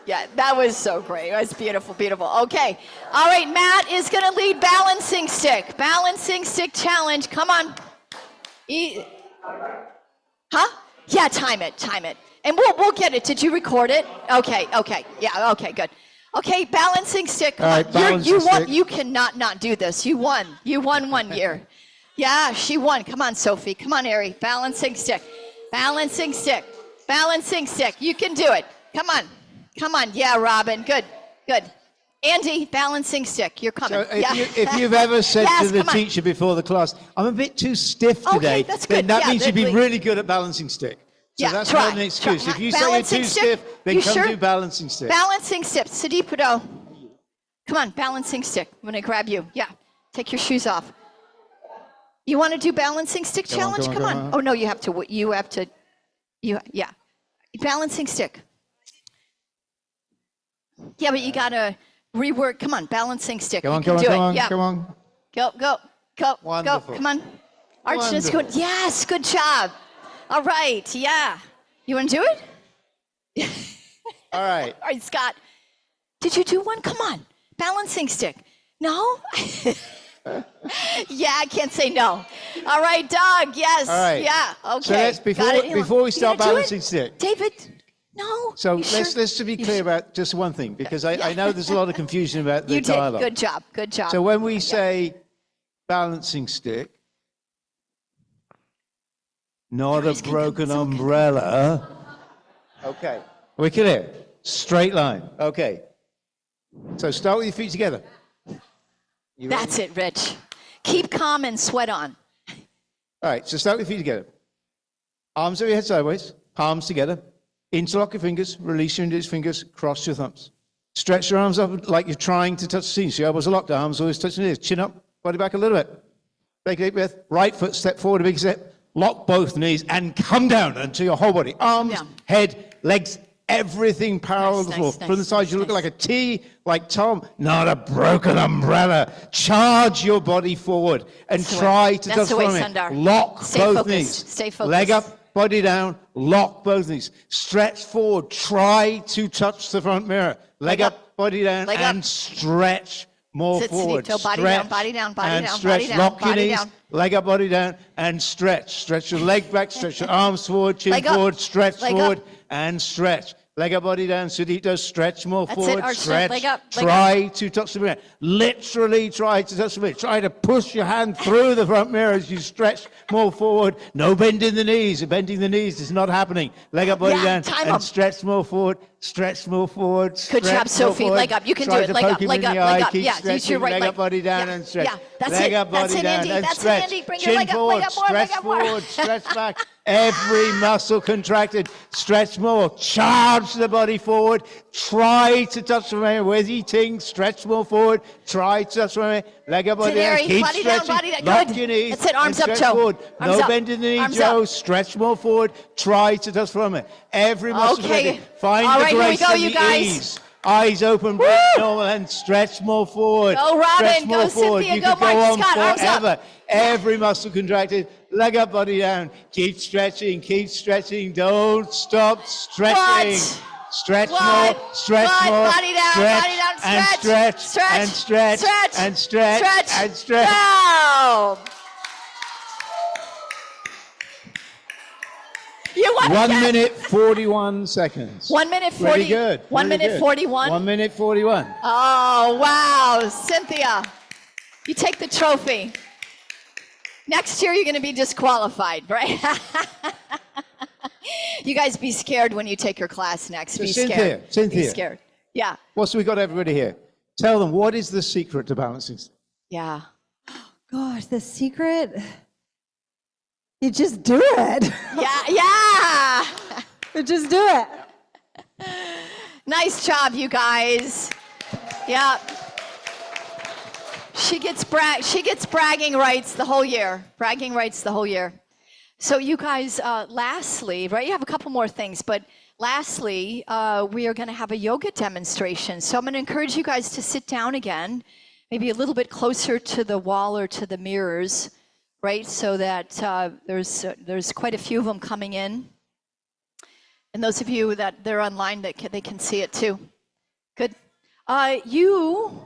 Yeah, that was so great. It was beautiful. Okay. All right, Matt is going to lead balancing stick. Balancing stick challenge. Come on. Huh? Yeah, time it. And we'll get it. Did you record it? Okay. Yeah, okay, good. Okay, balancing stick. Come All on. right, balancing You won. stick. You cannot not do this. You won. You won 1 year. Yeah, she won. Come on, Sophie. Come on, Ari. Balancing stick. Balancing stick. Balancing stick. You can do it. Come on. Come on. Yeah, Robin. Good. Good. Andy, balancing stick. You're coming. So if, yeah. if you've ever said Yes, to the come on. teacher before the class, I'm a bit too stiff today, that's then good. that Yeah, means you'd be that- really good at balancing stick. So Yeah, that's try, not an excuse. try. If you say you're Balancing too stick? stiff, then You come sure? do balancing stick. Balancing stick. Sidipudo. Come on, balancing stick. I'm going to grab you. Yeah. Take your shoes off. You want to do balancing stick Come on, challenge? come on, Come come on. on. Oh, no, you have to. Yeah. Balancing stick. Yeah, but you got to rework. Come on, balancing stick. Come on, You can come on, do come it. on, Yeah. come on. Go. Wonderful. Come on. Archana's going. Wonderful. Yes, good job. All right. Yeah. You want to do it? All right. All right, Scott. Did you do one? Come on. Balancing stick. No? Yeah, I can't say no. All right, Doug. Yes. All right. Yeah. Okay. So let's, Got it. before we You start gonna do it? balancing stick, David, no. so You sure? let's be clear about just one thing, because I know there's a lot of confusion about the You did. dialogue. Good job. Good job. So when we say balancing stick, not a Guys can come, broken someone can come. umbrella. Okay. We're clear. Straight line. Okay. So start with your feet together. You ready? That's it, Rich. Keep calm and sweat on. All right. So start with your feet together. Arms over your head sideways. Palms together. Interlock your fingers. Release your index fingers. Cross your thumbs. Stretch your arms up like you're trying to touch the ceiling. So your elbows are locked. Arms always touching the ears. Chin up. Body back a little bit. Take a deep breath. Right foot step forward a big step. Lock both knees and come down into your whole body. Arms, Down. head, legs, everything parallel to the floor. Nice, From the side, nice, you look nice. like a T, like Tom, not a broken umbrella. Charge your body forward and That's the way- try to that's touch the way, from it. Sundar. Lock Stay both focused. knees. Stay focused. Leg up, body down, lock both knees. Stretch forward. Try to touch the front mirror. Leg up, body down, Leg up. and stretch more Sit, forward. Sidito. Body Stretch down, body down, body and down, stretch. body down, Lock your body knees. down. Leg up, body down, and stretch. Stretch your leg back, stretch your arms forward, chin Leg up. forward, stretch Leg up. forward, and stretch. Leg up, body down, Sudito, stretch more That's it, forward, Archana. stretch. Leg up, leg Try to touch the mirror. Literally try to touch the mirror. Try to push your hand through the front mirror as you stretch more forward. No bending the knees. Bending the knees is not happening. Leg up, body Yeah, down, time and up. stretch more forward, stretch more forward. Good stretch job, more Sophie. forward. Leg up. You can Try do it. to Leg poke up, him leg in up, the leg eye. up. Keep Yeah, use your stretching. right leg leg. up, body down, Yeah, and stretch. yeah, that's leg it. up, That's body it, down, Andy. and That's it, stretch. Andy. Bring your Chin leg up, forward, leg up more, stretch leg up more. forward, stretch back. Every muscle contracted. Stretch more. Charge the body forward. Try to touch the mirror. Where's eating? Stretch more forward. Try to touch the mirror. Leg up, body Sit, down. Harry. Keep Body down, stretching. body down. Lock Good. your knees. That's it. Arms and up, stretch Joe. forward. Arms No up. bending the knee, Arms Joe. up. Stretch more forward. Try to touch from it. Every muscle Okay. contracted. Find All the right, here we grace go, and you the guys. ease. Eyes open, breathe normal, and stretch more forward. Go, Robin. Stretch Go, more forward. Cynthia. You Go, could go Mark. on Scott. Arms up. forever. Every muscle contracted. Leg up, body down. Keep stretching. Keep stretching. Don't stop stretching. What? Stretch What? more. Stretch What? more. Body down, stretch, body down, and stretch, stretch, and stretch, stretch, and stretch, stretch. and stretch. Wow. You won 1 again. minute 41 seconds. 1 minute 40. Pretty good. 1 pretty minute good. 41. 1 minute 41. Oh, wow. Cynthia, you take the trophy. Next year, you're going to be disqualified, right? You guys be scared when you take your class next. So Be Cynthia, scared. Be Cynthia. scared. Yeah. What's we got everybody here? Tell them, what is the secret to balancing? Yeah. Gosh, the secret? You just do it. Yeah. Yeah. You just do it. Nice job, you guys. Yeah. She gets bragging rights the whole year. Bragging rights the whole year. So you guys, lastly, right? You have a couple more things, but lastly, we are going to have a yoga demonstration. So I'm going to encourage you guys to sit down again, maybe a little bit closer to the wall or to the mirrors, right? So that there's quite a few of them coming in. And those of you that they're online, they can see it too. Good. You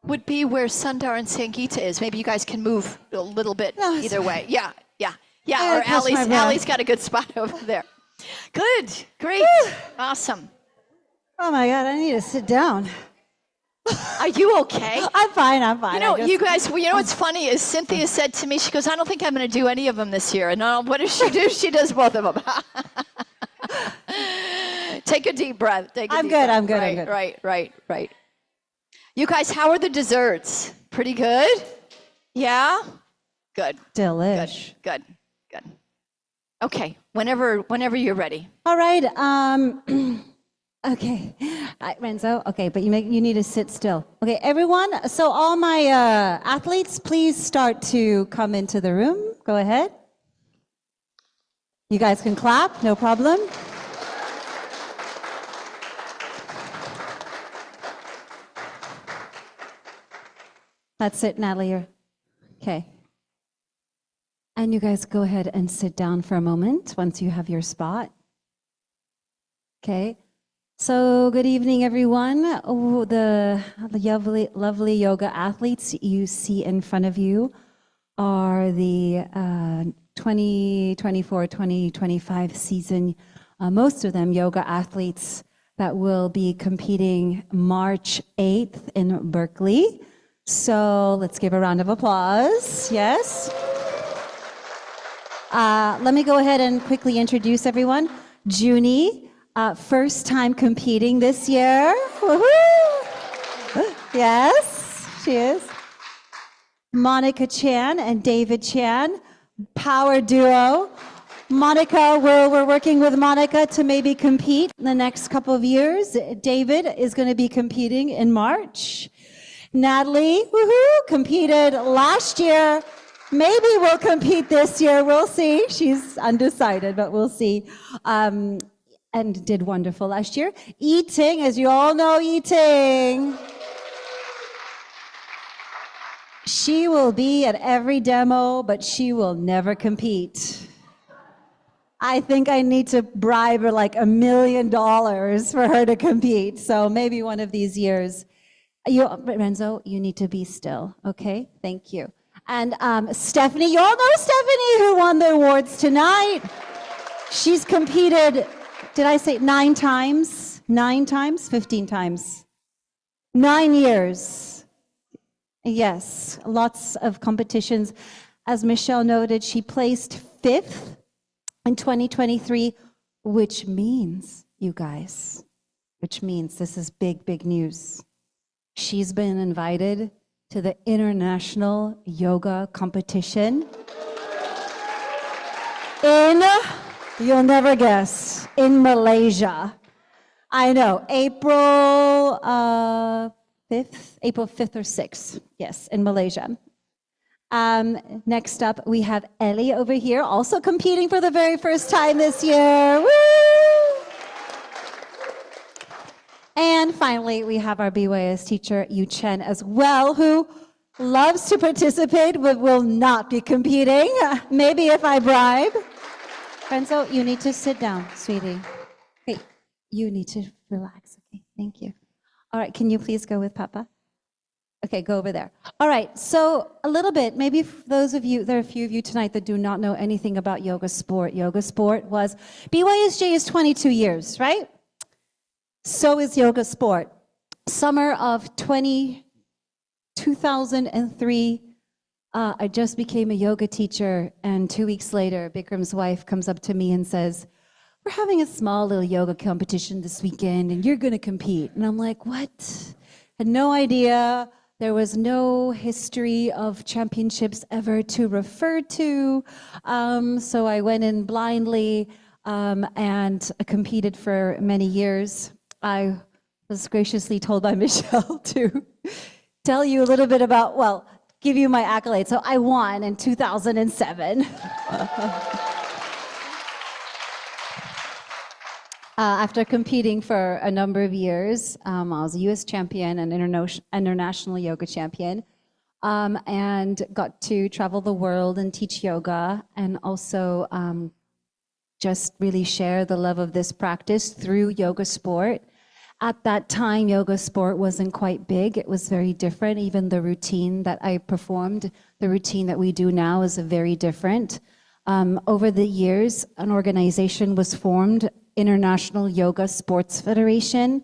would be where Sundar and Sangeeta is. Maybe you guys can move a little bit No, it's either way. Yeah. I Or crossed my breath. Allie's got a good spot over there. Good. Great. Awesome. Oh my God, I need to sit down. Are you okay? I'm fine, I'm fine. You know, I just- you guys, well, you know what's funny is Cynthia said to me, she goes, I don't think I'm going to do any of them this year. And what does she do? She does both of them. Take a deep breath. Take a I'm deep good, breath. I'm good, Right, I'm good. right. You guys, how are the desserts? Pretty good? Yeah? Good. Delish. Good. Okay, whenever you're ready. All right, okay. Renzo, okay, but you need to sit still. Okay, everyone, so all my athletes, please start to come into the room. Go ahead. You guys can clap, no problem. That's it, Natalie. Okay. And you guys go ahead and sit down for a moment once you have your spot. Okay. So good evening, everyone. Oh, the lovely yoga athletes you see in front of you are the 2024-2025 season, most of them yoga athletes that will be competing March 8th in Berkeley. So let's give a round of applause. Yes. Let me go ahead and quickly introduce everyone. Junie, first time competing this year. Woohoo! Yes, she is. Monica Chan and David Chan, power duo. Monica, we're working with Monica to maybe compete in the next couple of years. David is going to be competing in March. Natalie, woohoo, competed last year. Maybe we'll compete this year. We'll see. She's undecided, but we'll see. And did wonderful last year. Eating, as you all know, Eating. She will be at every demo, but she will never compete. I think I need to bribe her like $1 million for her to compete. So maybe one of these years. Renzo, you need to be still, okay? Thank you. And Stephanie, you all know Stephanie, who won the awards tonight. She's competed, did I say 9 times? 9 times? 15 times? 9 years. Yes, lots of competitions. As Michele noted, she placed 5th in 2023, which means, you guys, this is big, big news. She's been invited to the International Yoga Competition in, you'll never guess, in Malaysia. I know, April 5th or 6th, yes, in Malaysia. Next up, we have Ellie over here, also competing for the very first time this year. Woo! And finally, we have our BYS teacher, Yu Chen, as well, who loves to participate but will not be competing. Maybe if I bribe. Renzo, you need to sit down, sweetie. Okay, you need to relax. Okay, thank you. All right, can you please go with Papa? Okay, go over there. All right, so a little bit, maybe for those of you, there are a few of you tonight that do not know anything about yoga sport. Yoga sport was, BYSJ is 22 years, right? So is yoga sport. Summer of 2003, I just became a yoga teacher, and 2 weeks later, Bikram's wife comes up to me and says, we're having a small little yoga competition this weekend, and you're gonna compete. And I'm like, what? Had no idea. There was no history of championships ever to refer to. So I went in blindly and competed for many years. I was graciously told by Michele to tell you a little bit about, well, give you my accolades. So I won in 2007. After competing for a number of years, I was a US champion and international yoga champion, and got to travel the world and teach yoga, and also just really share the love of this practice through yoga sport. At that time, yoga sport wasn't quite big. It was very different. Even the routine that I performed, the routine that we do now is very different. Over the years, an organization was formed International Yoga Sports Federation.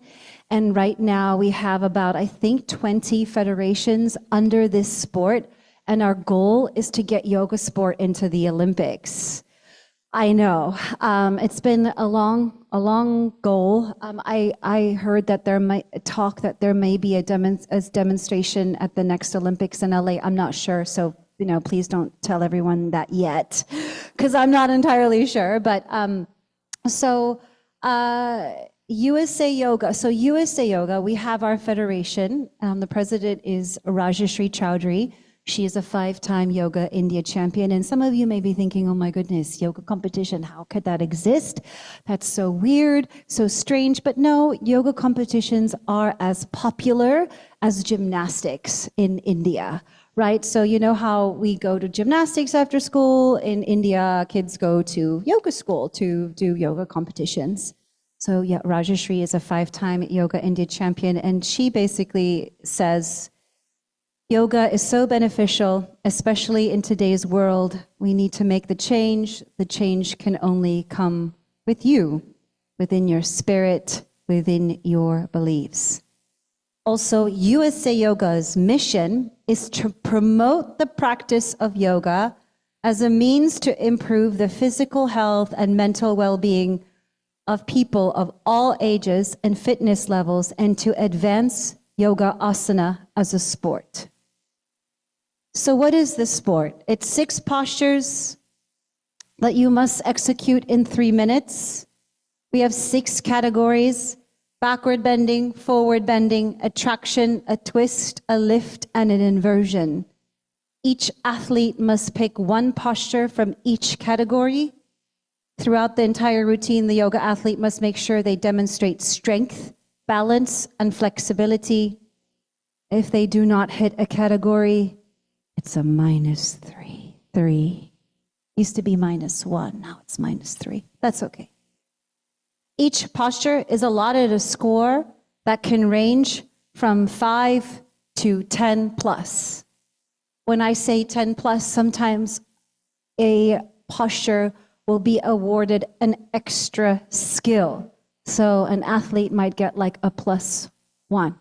And right now we have about, I think, 20 federations under this sport. And our goal is to get yoga sport into the Olympics. I know. It's been a long goal. I heard that there may be a demonstration at the next Olympics in LA. I'm not sure, so please don't tell everyone that yet, because I'm not entirely sure. But USA Yoga. So USA Yoga, we have our federation. The president is Rajashree Chowdhury. She is a 5-time Yoga India champion. And some of you may be thinking, oh my goodness, yoga competition, how could that exist? That's so weird, so strange. But no, yoga competitions are as popular as gymnastics in India, right? So you know how we go to gymnastics after school? In India, kids go to yoga school to do yoga competitions. So yeah, Rajashree is a 5-time Yoga India champion. And she basically says, yoga is so beneficial, especially in today's world. We need to make the change. The change can only come with you, within your spirit, within your beliefs. Also, USA Yoga's mission is to promote the practice of yoga as a means to improve the physical health and mental well-being of people of all ages and fitness levels, and to advance yoga asana as a sport. So what is this sport? It's 6 postures that you must execute in 3 minutes. We have 6 categories: backward bending, forward bending, a traction, a twist, a lift, and an inversion. Each athlete must pick one posture from each category. Throughout the entire routine, the yoga athlete must make sure they demonstrate strength, balance, and flexibility. If they do not hit a category, it's a -3. 3. Used to be -1, now it's -3. That's okay. Each posture is allotted a score that can range from 5 to 10 plus. When I say 10 plus, sometimes a posture will be awarded an extra skill. So an athlete might get like a +1.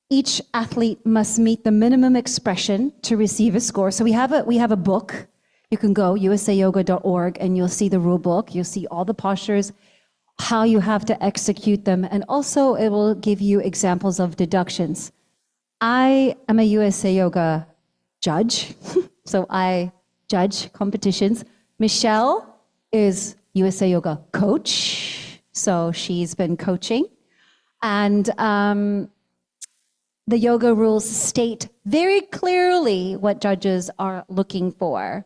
Each athlete must meet the minimum expression to receive a score. So we have a book. You can go usayoga.org and you'll see the rule book. You'll see all the postures, how you have to execute them, and also it will give you examples of deductions. I am a USA Yoga judge, so I judge competitions. Michele is USA Yoga coach, so she's been coaching. And the yoga rules state very clearly what judges are looking for.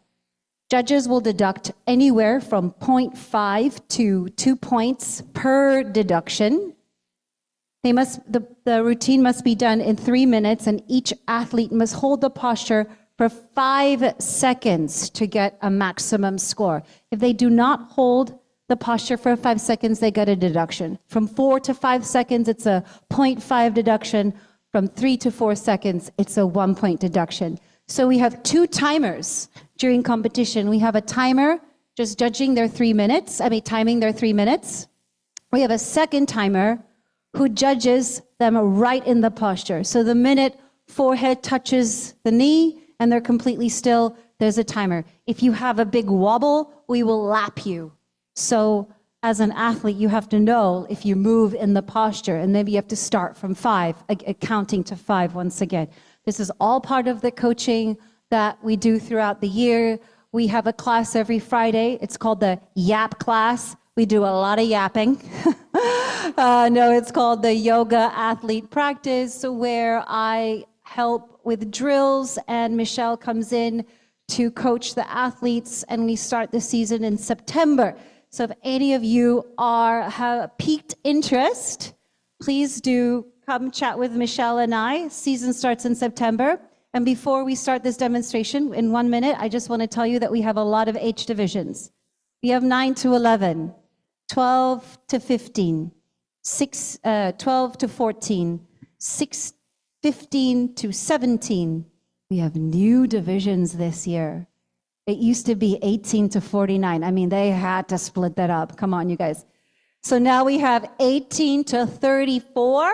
Judges will deduct anywhere from 0.5 to 2 points per deduction. The routine must be done in 3 minutes, and each athlete must hold the posture for 5 seconds to get a maximum score. If they do not hold the posture for 5 seconds, they get a deduction. From 4 to 5 seconds, it's a 0.5 deduction. From 3 to 4 seconds, it's a 1-point deduction. So we have 2 timers during competition. We have a timer just judging their 3 minutes, timing their 3 minutes. We have a second timer who judges them right in the posture. So the minute forehead touches the knee and they're completely still, there's a timer. If you have a big wobble, we will lap you. So as an athlete, you have to know if you move in the posture, and maybe you have to start from 5, counting to 5 once again. This is all part of the coaching that we do throughout the year. We have a class every Friday. It's called the YAP class. We do a lot of yapping. No, it's called the Yoga Athlete Practice, where I help with drills, and Michele comes in to coach the athletes, and we start the season in September. So if any of you have piqued interest, please do come chat with Michele and I. Season starts in September. And before we start this demonstration, in 1 minute, I just want to tell you that we have a lot of age divisions. We have 9 to 11, 12 to 15, 12 to 14, 15 to 17. We have new divisions this year. It used to be 18 to 49. I mean, they had to split that up. Come on, you guys. So now we have 18 to 34.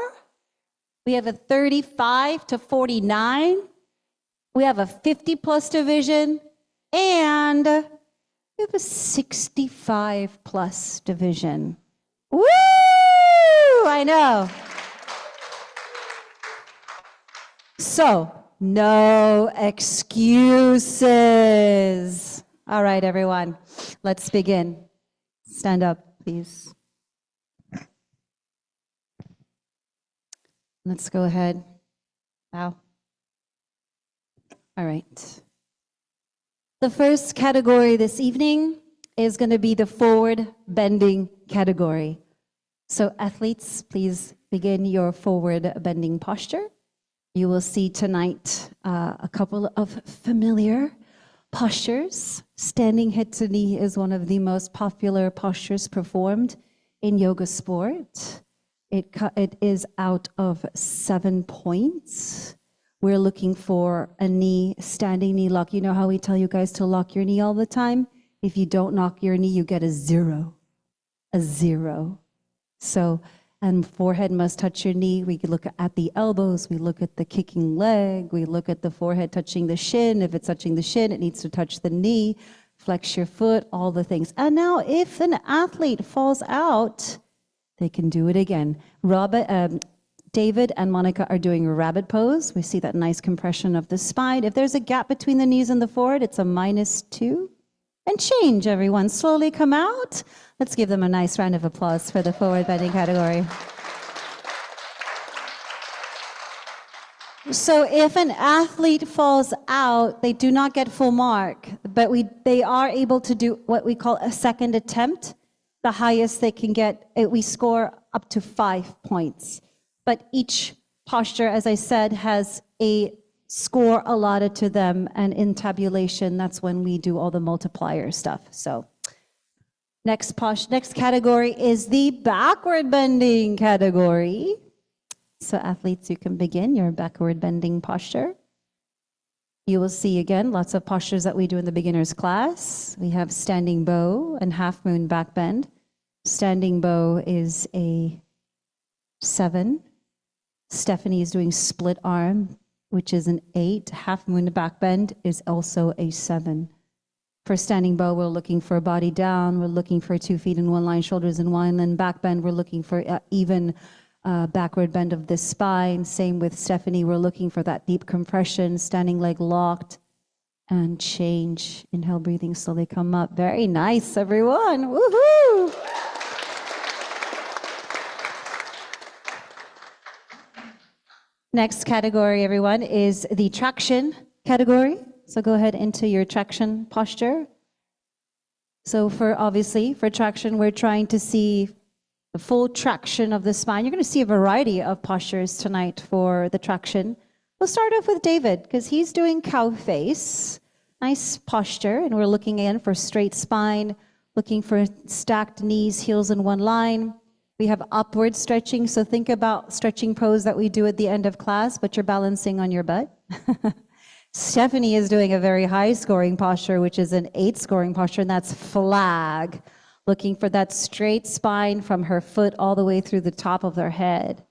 We have a 35 to 49. We have a 50 plus division. And we have a 65 plus division. Woo! I know. So, no excuses. All right, everyone, let's begin. Stand up, please. Let's go ahead. Bow. All right. The first category this evening is going to be the forward bending category. So athletes, please begin your forward bending posture. You will see tonight a couple of familiar postures. Standing head to knee is one of the most popular postures performed in yoga sport. It is out of 7 points. We're looking for a standing knee lock. You know how we tell you guys to lock your knee all the time? If you don't lock your knee, you get a zero. A zero. So, and forehead must touch your knee. We look at the elbows. We look at the kicking leg. We look at the forehead touching the shin. If it's touching the shin, it needs to touch the knee. Flex your foot, all the things. And now if an athlete falls out, they can do it again. David and Monica are doing a rabbit pose. We see that nice compression of the spine. If there's a gap between the knees and the forehead, it's a -2. And change, everyone. Slowly come out. Let's give them a nice round of applause for the forward bending category. So if an athlete falls out, they do not get full mark, but they are able to do what we call a second attempt. The highest they can get, we score up to 5 points. But each posture, as I said, has a score allotted to them, and in tabulation, that's when we do all the multiplier stuff. So next category is the backward bending category. So athletes, you can begin your backward bending posture. You will see again lots of postures that we do in the beginner's class. We have standing bow and half moon back bend. Standing bow is a 7. Stephanie is doing split arm, which is an 8. Half moon back bend is also a 7. For standing bow, we're looking for body down. We're looking for 2 feet in one line, shoulders in one. And then back bend, we're looking for even backward bend of the spine. Same with Stephanie. We're looking for that deep compression, standing leg locked, and change. Inhale, breathing slowly come up. Very nice, everyone. Woohoo! Next category, everyone, is the traction category. So go ahead into your traction posture. So for traction, we're trying to see the full traction of the spine. You're going to see a variety of postures tonight for the traction. We'll start off with David, because he's doing cow face. Nice posture, and we're looking in for straight spine, looking for stacked knees, heels in one line. We have upward stretching, so think about stretching pose that we do at the end of class, but you're balancing on your butt. Stephanie is doing a very high scoring posture, which is an 8 scoring posture, and that's flag. Looking for that straight spine from her foot all the way through the top of their head.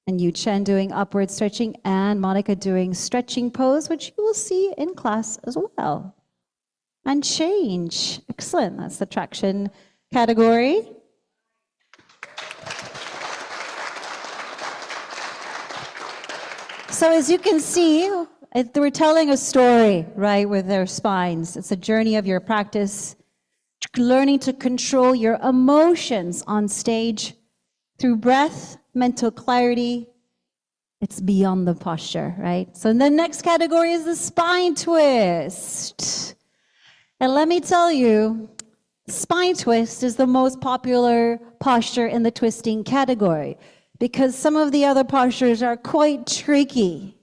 And Yu Chen doing upward stretching, and Monica doing stretching pose, which you will see in class as well. And change. Excellent. That's the traction category. So as you can see, we're telling a story, right, with their spines. It's a journey of your practice, learning to control your emotions on stage through breath, mental clarity. It's beyond the posture, right? So the next category is the spine twist. And let me tell you, spine twist is the most popular posture in the twisting category, because some of the other postures are quite tricky.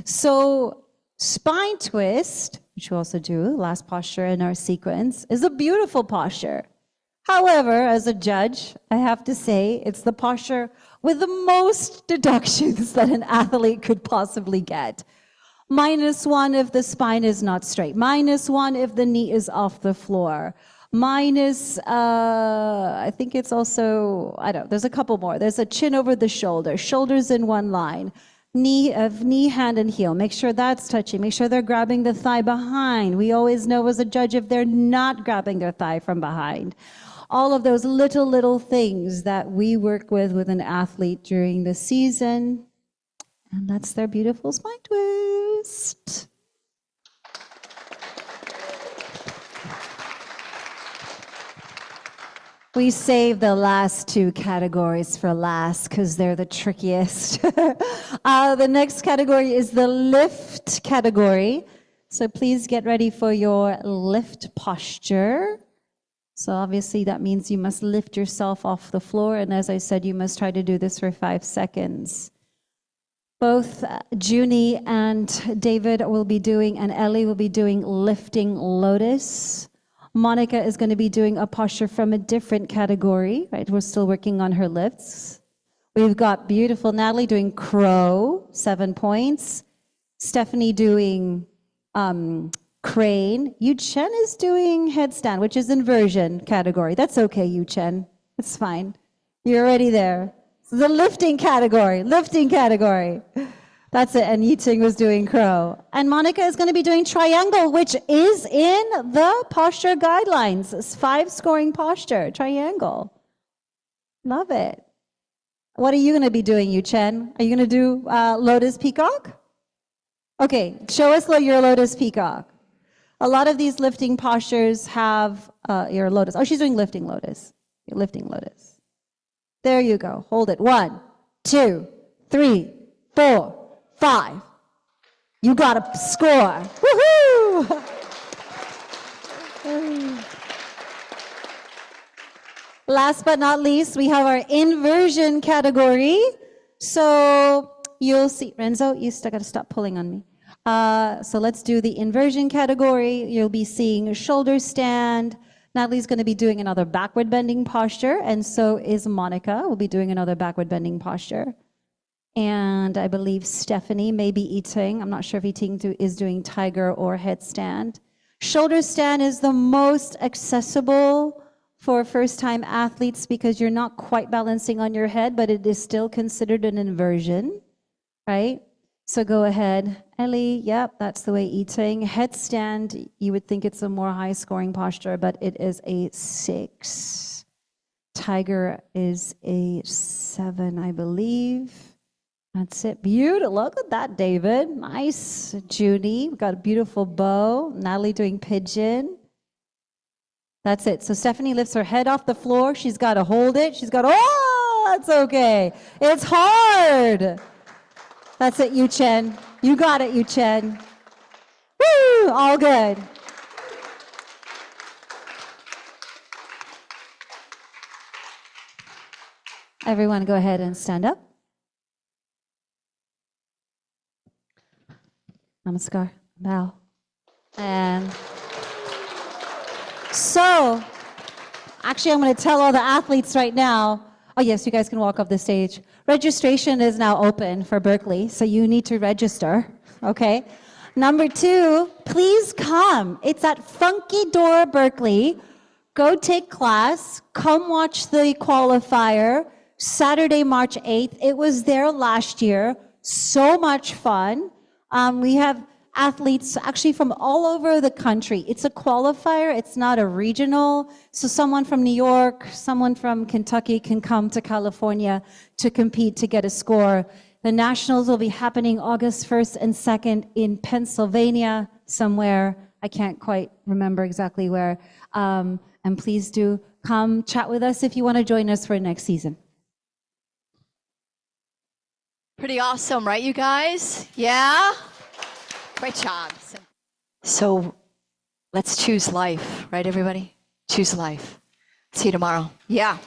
So spine twist, which we also do, last posture in our sequence, is a beautiful posture. However, as a judge, I have to say it's the posture with the most deductions that an athlete could possibly get. -1 if the spine is not straight. -1 if the knee is off the floor. I think it's also, I don't know, there's a couple more. There's a chin over the shoulder, shoulders in one line, knee, hand, and heel. Make sure that's touching. Make sure they're grabbing the thigh behind. We always know as a judge if they're not grabbing their thigh from behind. All of those little things that we work with an athlete during the season. And that's their beautiful spine twist. We save the last two categories for last because they're the trickiest. The next category is the lift category. So please get ready for your lift posture. So obviously that means you must lift yourself off the floor. And as I said, you must try to do this for 5 seconds. Both Junie and David will be doing, and Ellie will be doing lifting lotus. Monica is going to be doing a posture from a different category, right? We're still working on her lifts. We've got beautiful Natalie doing crow, 7 points. Stephanie doing crane. Yu Chen is doing headstand, which is inversion category. That's okay, Yu Chen. It's fine. You're already there. So the lifting category. That's it. And Yiting was doing crow. And Monica is going to be doing triangle, which is in the posture guidelines. It's 5 scoring posture, triangle. Love it. What are you going to be doing, Yu Chen? Are you going to do lotus peacock? Okay, show us your lotus peacock. A lot of these lifting postures have your lotus. Oh, she's doing lifting lotus. Lifting lotus. There you go. Hold it. 1, 2, 3, 4, 5. You got a score. Woohoo! Last but not least, we have our inversion category. So you'll see, Renzo, you still got to stop pulling on me. So let's do the inversion category. You'll be seeing a shoulder stand. Natalie's going to be doing another backward bending posture, and so is Monica. We'll be doing another backward bending posture. And I believe Stephanie may be eating. I'm not sure if eating is doing tiger or headstand. Shoulder stand is the most accessible for first-time athletes because you're not quite balancing on your head, but it is still considered an inversion, right? So go ahead. Ellie, yep, that's the way eating. Headstand, you would think it's a more high-scoring posture, but it is a 6. Tiger is a 7, I believe. That's it. Beautiful. Look at that, David. Nice. Judy, we've got a beautiful bow. Natalie doing pigeon. That's it. So Stephanie lifts her head off the floor. She's got to hold it. She's got to, oh, that's okay. It's hard. That's it, Yu Chen. You got it, Yu Chen. Woo! All good. Everyone go ahead and stand up. Namaskar. Bow. And so, actually, I'm going to tell all the athletes right now. Oh, yes, you guys can walk up the stage. Registration is now open for Berkeley, so you need to register, okay? Number 2, please come. It's at Funky Door Berkeley. Go take class. Come watch the qualifier. Saturday, March 8th. It was there last year. So much fun. We have athletes actually from all over the country. It's a qualifier. It's not a regional. So someone from New York, someone from Kentucky can come to California to compete to get a score. The nationals will be happening August 1st and 2nd in Pennsylvania somewhere. I can't quite remember exactly where. And please do come chat with us if you want to join us for next season. Pretty awesome, right, you guys? Yeah? Great job. So let's choose life, right, everybody? Choose life. See you tomorrow. Yeah.